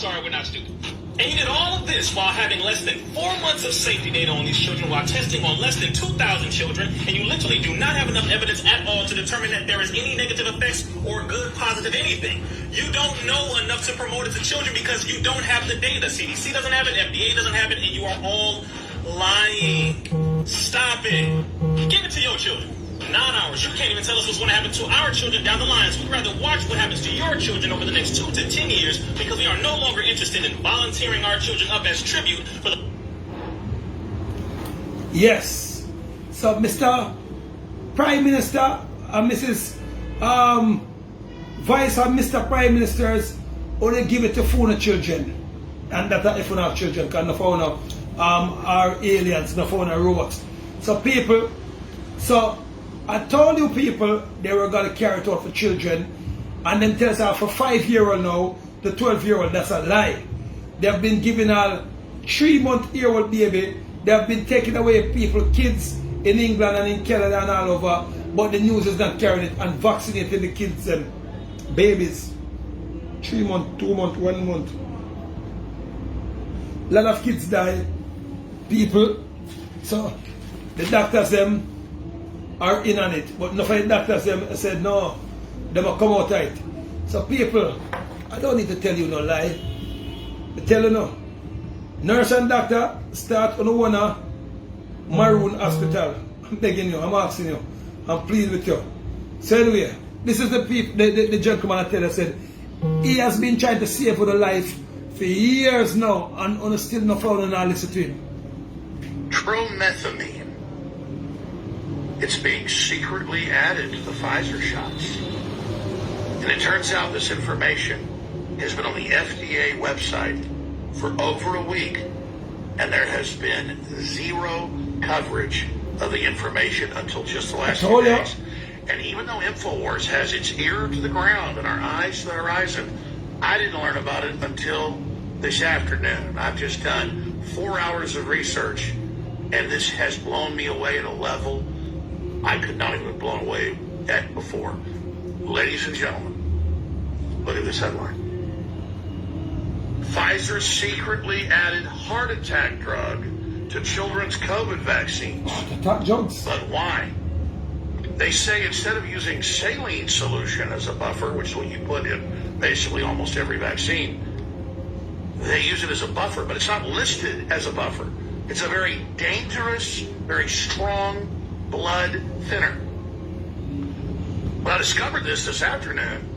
Sorry, we're not stupid. And you did all of this while having less than 4 months of safety data on these children, while testing on less than 2,000 children, and you literally do not have enough evidence at all to determine that there is any negative effects or good, positive anything. You don't know enough to promote it to children because you don't have the data. CDC doesn't have it, FDA doesn't have it, and you are all lying. Stop it. Give it to your children. 9 hours. You can't even tell us what's going to happen to our children down the line. So we'd rather watch what happens to your children over the next 2 to 10 years because we are no longer interested in volunteering our children up as tribute for the... Yes. So, Mr. Prime Minister and Mrs. Vice and Mr. Prime Ministers only give it to phone children. And that are if we have children, because no phone are aliens, no phone are robots. So people, I told you people they were going to carry it out for children, and then tell us for 5-year-old now, the 12-year-old, that's a lie. They have been giving a 3-month-year-old baby, they have been taking away kids in England and in Canada and all over, but the news is not carrying it and vaccinating the kids and babies. 3 months, 2 months, 1 month. A lot of kids die, people. So the doctors them are in on it, but enough of the doctors them said no, they will come out right. So people, I don't need to tell you no lie. I tell you no. Nurse and doctor start on the one Maroon hospital. I'm begging you, I'm asking you, I'm pleased with you. So anyway, this is the gentleman I tell you said he has been trying to save for the life for years now and still not found and not listen to him. Tromethamine. It's being secretly added to the Pfizer shots. And it turns out this information has been on the FDA website for over a week, and there has been zero coverage of the information until just the last few days. And even though InfoWars has its ear to the ground and our eyes to the horizon, I didn't learn about it until this afternoon. I've just done 4 hours of research, and this has blown me away at a level I could not even have blown away at before. Ladies and gentlemen, look at this headline. Pfizer secretly added heart attack drug to children's COVID vaccines. Attack drugs. But why? They say instead of using saline solution as a buffer, which is what you put in basically almost every vaccine, they use it as a buffer, but it's not listed as a buffer. It's a very dangerous, very strong blood thinner. When I discovered this afternoon,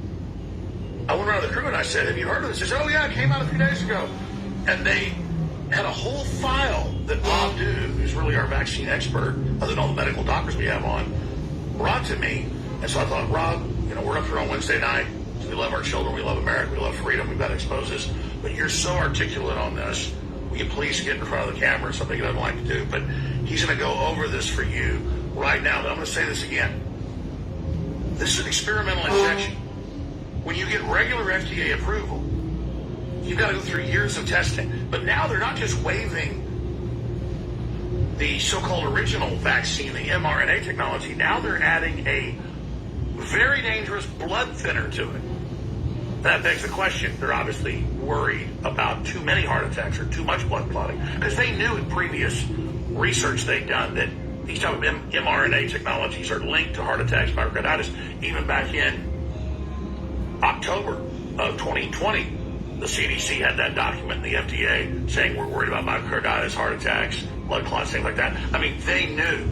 I went around the crew and I said, have you heard of this? They said, oh yeah, it came out a few days ago. And they had a whole file that Rob Dew, who's really our vaccine expert, other than all the medical doctors we have on, brought to me. And so I thought, Rob, we're up here on Wednesday night. We love our children. We love America. We love freedom. We've got to expose this. But you're so articulate on this. Will you please get in front of the camera? Something he doesn't like to do. But he's going to go over this for you right now. But I'm going to say this again. This is an experimental injection. When you get regular FDA approval, you've got to go through years of testing. But now they're not just waiving the so-called original vaccine, the mRNA technology. Now they're adding a very dangerous blood thinner to it. That begs the question. They're obviously worried about too many heart attacks or too much blood clotting, because they knew in previous research they'd done that these type of mRNA technologies are linked to heart attacks, myocarditis. Even back in October of 2020, the CDC had that document in the FDA saying we're worried about myocarditis, heart attacks, blood clots, things like that. I mean, they knew.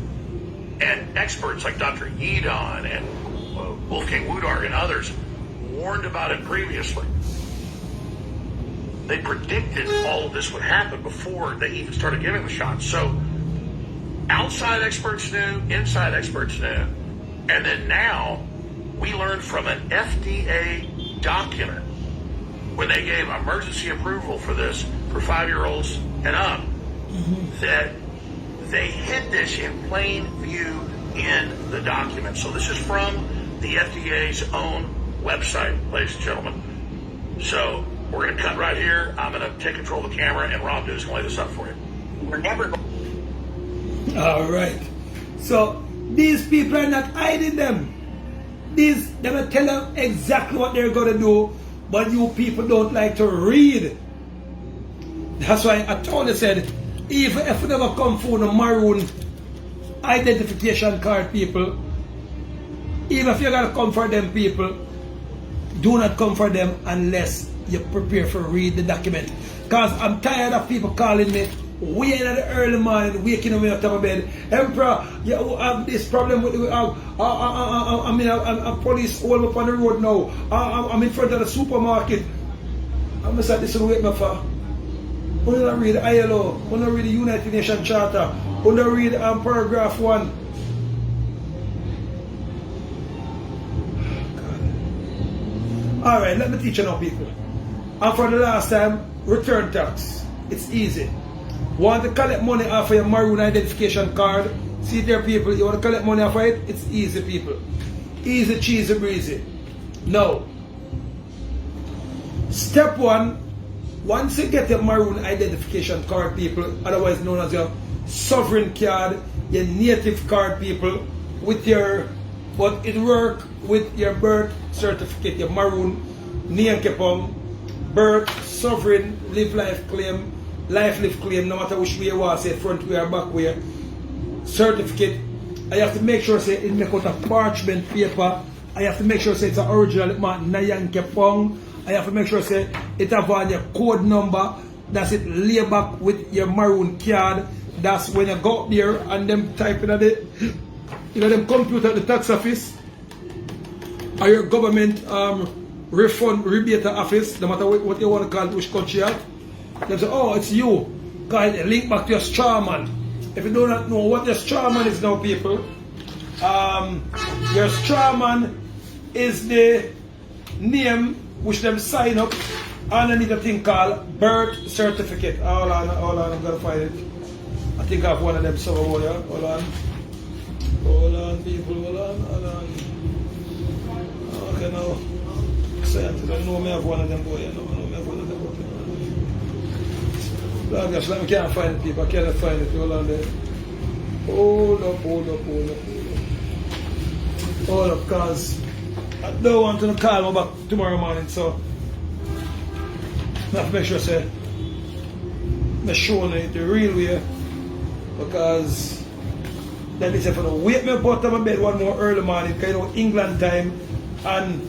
And experts like Dr. Yedon and Wolfgang Wodarg and others warned about it previously. They predicted all of this would happen before they even started giving the shots. So outside experts knew, inside experts knew, and then now we learned from an FDA document when they gave emergency approval for this for 5-year-olds and up, that they hid this in plain view in the document. So this is from the FDA's own website, ladies and gentlemen. So we're going to cut right here. I'm going to take control of the camera, and Rob is going to lay this up for you. We're never going. All right. So these people are not hiding them. They will tell them exactly what they're going to do, but you people don't like to read. That's why I told you, said, if you never come for the Maroon identification card people, even if you're going to come for them people, do not come for them unless you prepare for read the document. Because I'm tired of people calling me way in the early morning, waking up out of my bed. Emperor, you have this problem with a police all up on the road now. I'm in front of the supermarket. I'm going to say, this is wait me for. I'm going to read ILO. I'm going to read the United Nations Charter. I'm going to read paragraph 1. Alright, let me teach you now, people. And for the last time, return tax. It's easy. Want to collect money off of your Maroon identification card? See there, people, you want to collect money off of it? It's easy, people. Easy, cheesy, breezy. Now, step 1, once you get your Maroon identification card, people, otherwise known as your sovereign card, your native card, people, with your, but it work with your birth certificate, your Maroon, name kepong, birth, sovereign, live life claim, life live claim, no matter which way you want, say front way or back way, certificate. I have to make sure say it make out of parchment paper. I have to make sure say it's an original Nayan kepong. I have to make sure say it have on your code number. That's it lay back with your Maroon card. That's when you go up there and them type in the them computer at the tax office or your government refund rebate office, no matter what you want to call it, which country you at. They say, oh, it's you. Because it link back to your straw man. If you do not know what your straw man is now, people, your straw man is the name which them sign up underneath a thing called birth certificate. Hold on, I'm going to find it. I think I have one of them somewhere. Hold on. Hold on, people, hold on. Okay, now. So I know me have one of them boy, I know me have one of them boy. Lord gosh, I can't find it, people. I can't find it. Hold on there. Hold up, because I don't want to call me back tomorrow morning, so I have to make sure say I'm showing it the real way, because then they say for the wake me up out of my bed one more early morning, because you know England time and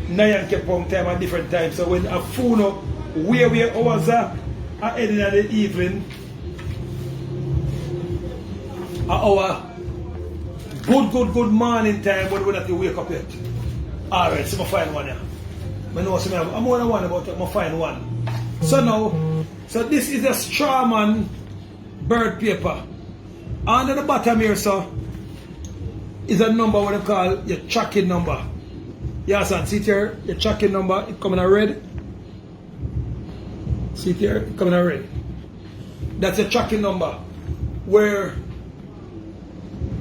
Nayan Kepong time at different times. So when I phone up where hours are at the end of the evening, our good morning time when we have to wake up yet. Alright, so I find one here. I know I'm more than one about it, I find one. So now, so this is a strawman bird paper. Under the bottom here, so is a number what they call your tracking number. Yes, and see here, your tracking number, it coming in red. See here, it coming in red. That's a tracking number. Where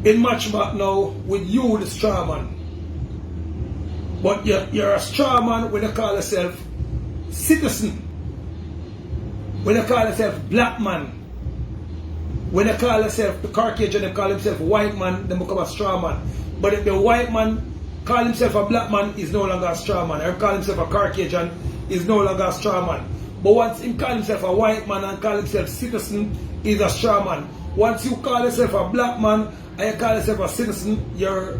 it match back now with you, the strawman. But you're a strawman when you call yourself citizen. When you call yourself black man. When you call yourself the Caucasian, they call himself white man, they become a straw man. But if the white man call himself a black man, he's no longer a straw man. Or call himself a Caucasian, he's no longer a straw man. But once he call himself a white man and call himself citizen, he's a straw man. Once you call yourself a black man and you call yourself a citizen, you're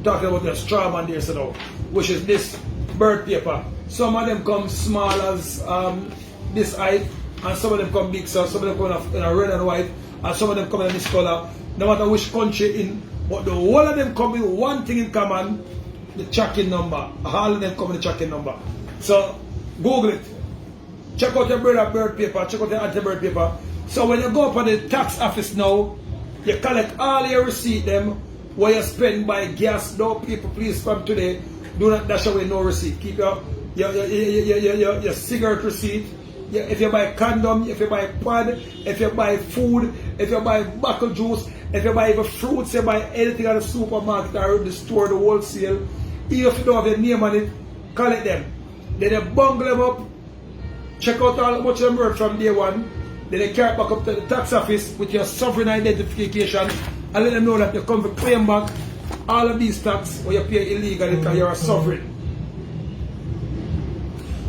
talking about your straw man there, so now, which is this bird paper. Some of them come small as this height, and some of them come big, so some of them come in a red and white, and some of them come in this color, no matter which country in, but the whole of them come with one thing in common, the tracking number. All of them come with the tracking number. So, Google it. Check out your bird paper, check out your anti-bird paper. So when you go up on the tax office now, You collect all your receipt them where you spend by gas. No people, please from today, do not dash away no receipt. Keep your cigarette receipt. If you buy condom, if you buy pad, if you buy food, if you buy bottle juice, if you buy even fruits, you buy anything at the supermarket or the store, the wholesale, even if you don't have your name on it, collect them. Then you bungle them up, check out how much them worth from day one, then you carry it back up to the tax office with your sovereign identification and let them know that you come to claim back all of these tax or you pay illegally because you're a sovereign.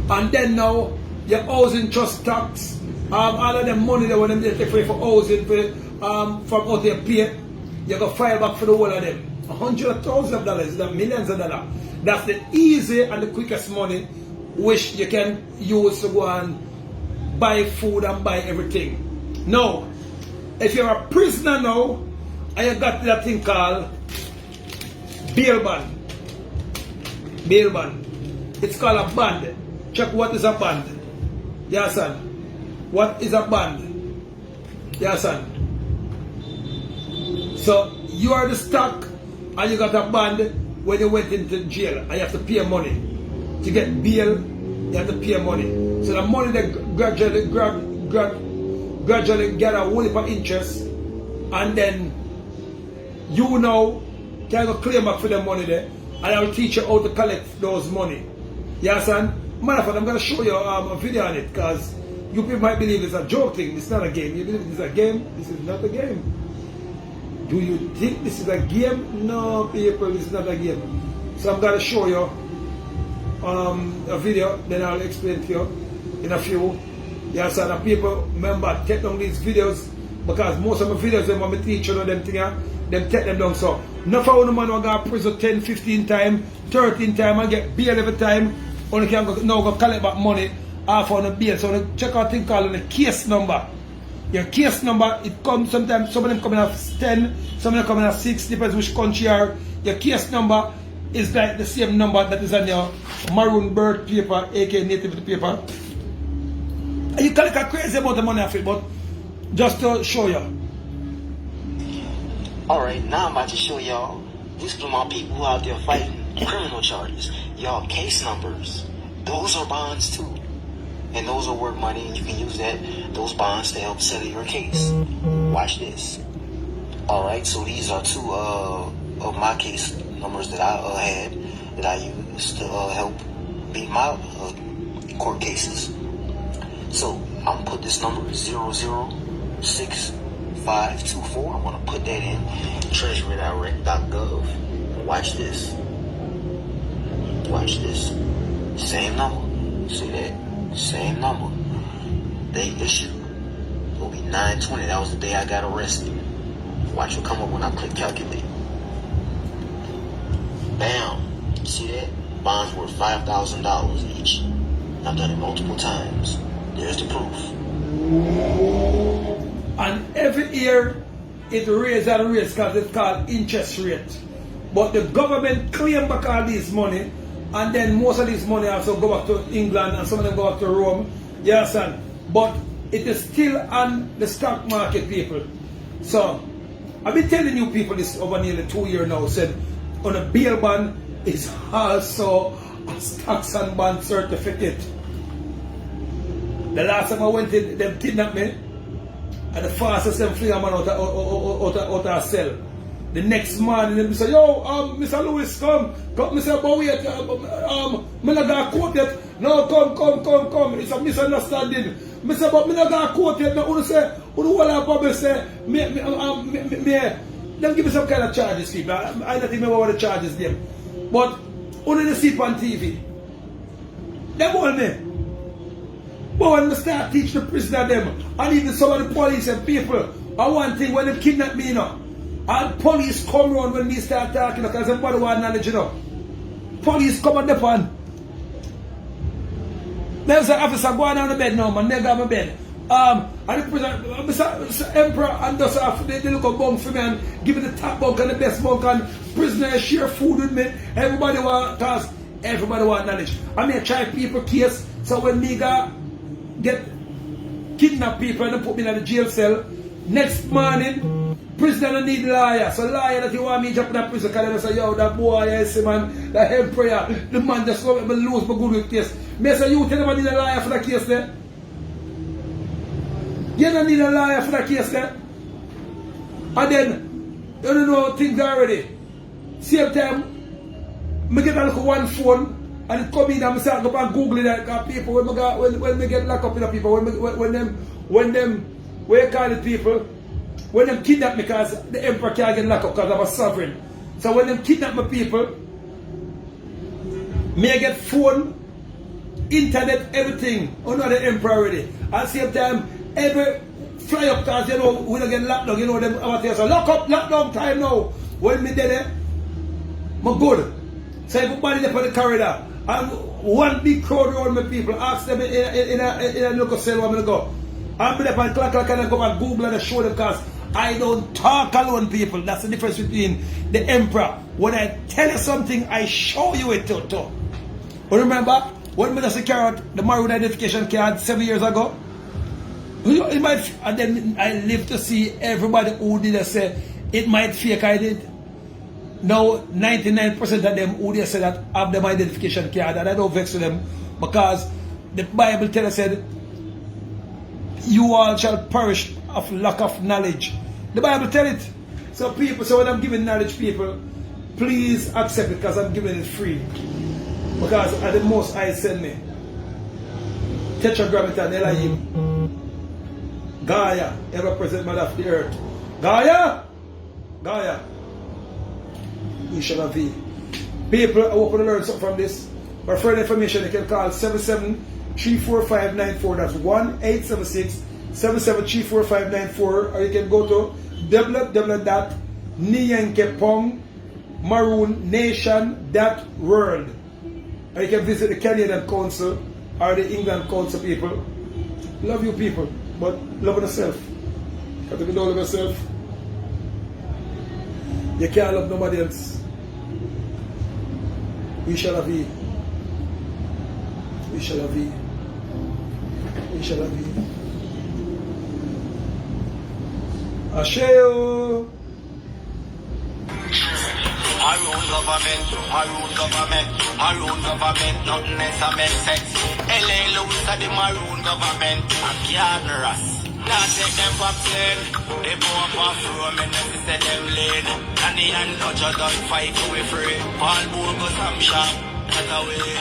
And then now, your housing trust tax, all of them money that when they take away for housing from out there pay, you go file back for the whole of them. $100,000, that's millions of dollars. That's the easy and the quickest money which you can use to go and buy food and buy everything. Now, if you're a prisoner now, and you got that thing called bail bond. Bail bond. It's called a bond. Check what is a bond. Yes, son. What is a bond? Yes, son. So you are the stock and you got a bond when you went into jail and you have to pay money. To get bail, you have to pay money. So the money that gradually get a whole heap of interest, and then you now can go claim back for the money there, and I will teach you how to collect those money. Yes, son? Matter of fact, I'm going to show you a video on it because you people might believe it's a joke thing. It's not a game. You believe it's a game? This is not a game. Do you think this is a game? No, people, this is not a game. So I'm going to show you a video, then I'll explain to you in a few. Yes, and people, remember, take down these videos because most of the videos them when I teach you them thing, them take them down. So, not for one man who go to prison 10, 15 times, 13 times and get bail every time. Only can go, now go collect back money off on the bail. So check out thing called the case number. Your case number, it comes sometimes, some of them come in at 10, some of them come in at 6, depends which country you are. Your case number is like the same number that is on your Maroon birth paper, aka nativity paper. And you collect a crazy amount of money off it, but just to show you. Alright, now I'm about to show y'all. This is my people who out there fighting criminal charges. Y'all, case numbers, those are bonds too. And those are worth money, and you can use those bonds to help settle your case. Watch this. Alright, so these are two of my case numbers that I used to help beat my court cases. So I'm gonna put this number 006524. I'm gonna put that in treasury.rec.gov. Watch this. Watch this. Same number. See that? Same number. They issued. It'll be 9/20. That was the day I got arrested. Watch what come up when I click calculate. Bam. See that? Bonds worth $5,000 each. I've done it multiple times. There's the proof. And every year it raises and raises because it's called interest rate. But the government claim back all this money, and then most of this money also go back to England and some of them go back to Rome. You understand? But it is still on the stock market, people. So I've been telling you people this over nearly 2 years now, said on a bail bond is also a stocks and bond certificate. The last time I went in, them kidnapped me, and the fastest them flee a man out of a cell. The next morning, they say, yo, Mr. Lewis, come, Mr. Bowie, I'm not going to quote yet. No, come. It's a misunderstanding. Mr. But I'm not going to quote yet. Now, say, probably say, don't give me some kind of charges, people. I don't remember what the charges them. But, only they see on TV. They want me. But when they start teach the prisoner them, and even some of the police and people, I want thing when they kidnap me, you know. And police come around when we start talking because everybody want knowledge, you know. Police come on the pan. There's an officer going on the bed now, man. They got my bed. And the prison, Mr. Emperor, and just they look a bunk for me and give me the top bunk and the best bunk, and prisoners share food with me. Everybody want knowledge. I mean, try people case, so when me get kidnap people and they put me in the jail cell, next morning, Prisoner don't need lawyer. So lawyer that you want me jump in a prison because they say, yo, that boy, yes, man, the emperor, the man just go me lose my good with case. Me say, you tell them I need a lawyer for the case there. You don't need a lawyer for the case there. And then, you don't know things already. Same time, I get a look at one phone and it come in and I start go and Google it because people, when we get locked up in the people, when them, where you call it people, when them kidnap me because the emperor can't get locked up because I'm a sovereign. So when them kidnap my people, me I get phone, internet, everything under the emperor already. At the same time, every fly up because you know we don't get locked down, you know them about there. So lock down time now. When me there, I'm good. So everybody there on the corridor and one big crowd around my people, ask them in a local cell where I'm gonna go. I'm there on clock and I go and Google and show them because I don't talk alone, people. That's the difference between the emperor. When I tell you something, I show you it too. But remember, when I just carried the Maroon identification card 7 years ago, it might, and then I live to see everybody who did say it might fake I did. Now 99% of them who they say that have them identification card, and I don't vex with them because the Bible tells us said, you all shall perish of lack of knowledge. The Bible tells it. So people, so when I'm giving knowledge, people, please accept it because I'm giving it free. Because at the most I send me Tetragrammaton Elohim Gaia, ever present mother of the earth. Gaia! We shall have thee. People, I hope you learn something from this. For further information, you can call 77-34594. That's 1-876-77-34594. Or you can go to www.niyankepongmaroonnation.world. Or you can visit the Canadian Council or the England Council, people. Love you, people. But love yourself. Because if you don't love yourself, you can't love nobody else. We shall have thee. We shall have thee. We shall have thee. Asheo. Maroon government, nothing else a make sense. LA Lewis are the Maroon government, and Canarus. Now take them for plane, they go up off room and then they them lane. Danny and Dodger don't fight to be free. Paul Bogus I'm sharp, that's the way.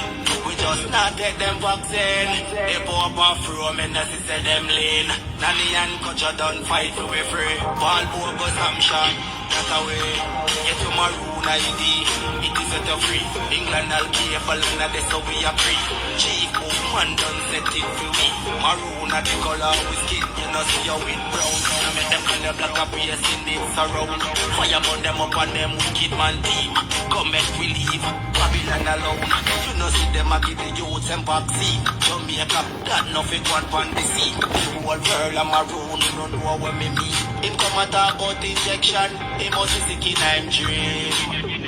We just not take them vaccine. They go up off room and then they them lane. Danny and Dodger don't fight to be free. Paul Bogus I'm sharp, that's the way. Get your Maroon ID, it is set free. England all cable and that's how we are free. Chief man done set it for we. Maroon at the color we skin, you know see how it brown. I make them kind of black up here in it surround. Fire burn them up on them wicked man team. Come make we leave Babylon alone. You know see them a give the youth and vaccine. Jamaica, that nothing one on the sea. The whole world a Maroon, you don't know what me mean. Him come and talk about injection, he must be sick in I'm dream.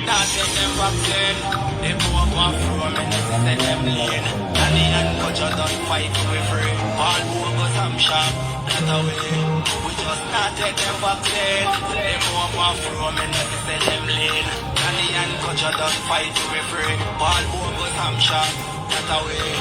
Now take them vaccine, they go up off room and they send them lane. Danny and Dodger don't fight to be free. All Bogus I'm sharp, that's the way. We just not take them vaccine, they go up off room and they send them lane. Danny and Dodger don't fight to be free. All Bogus I'm sharp, that's the way.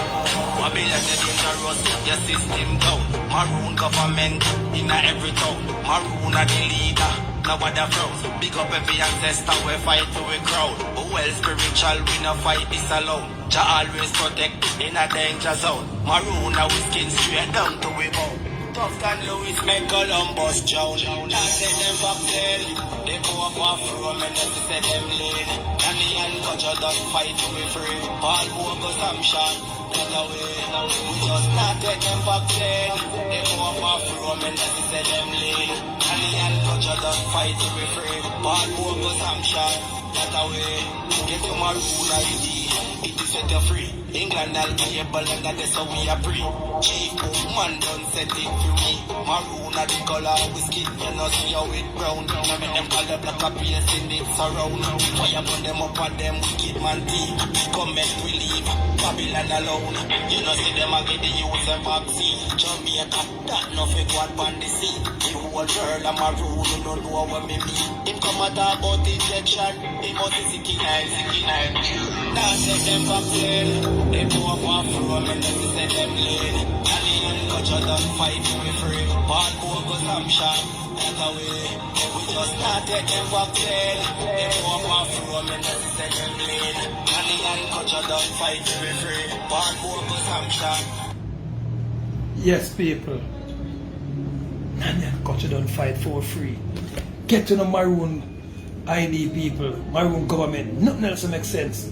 Babylon is dangerous, your system down. Maroon government in every town. Maroon are the leader. Now what the froze, big up every ancestor, we fight to a crowd. But well spiritual, we no fight this alone. Jah always protect in a danger zone. Maroon, now we skin straight down to we bone. Tough than Louis make Columbus drown. Now take them vaccine, they go up off room and then they set them lane. Danny and Dodger don't fight to be free. Paul Bogus I'm shot, that's the way. We just not take them vaccine, they go up off room and then they set them lane. Danny and Dodger don't fight to be free. Paul Bogus I'm shot, that's the way. Get to Maroon ID, it is set you free. England all cable and that's how we are free. Chief man done set it for me. Maroon of the color we skin, you know see how it brown. Now make them call the black a place in it surround. Fire burn them up on them wicked man team. Come make we leave Babylon alone. You know see them a get the use and vaccine. Jamaica, that nothing go on the sea. The whole world I'm a rule, you don't know what me mean. Him come and talk about injection, he must be sicky nine. Now say them complain, they go up off from and then say them lean. Alien culture done fight to be free. Bad bogus I'm shot, that's the way. We just can't take them vaccine. They go up off from and then say them lean. Alien culture done fight to be free. Bad bogus I'm shot. Yes, people. Nanya culture don't fight for free. Get to the Maroon ID people, Maroon government. Nothing else makes sense.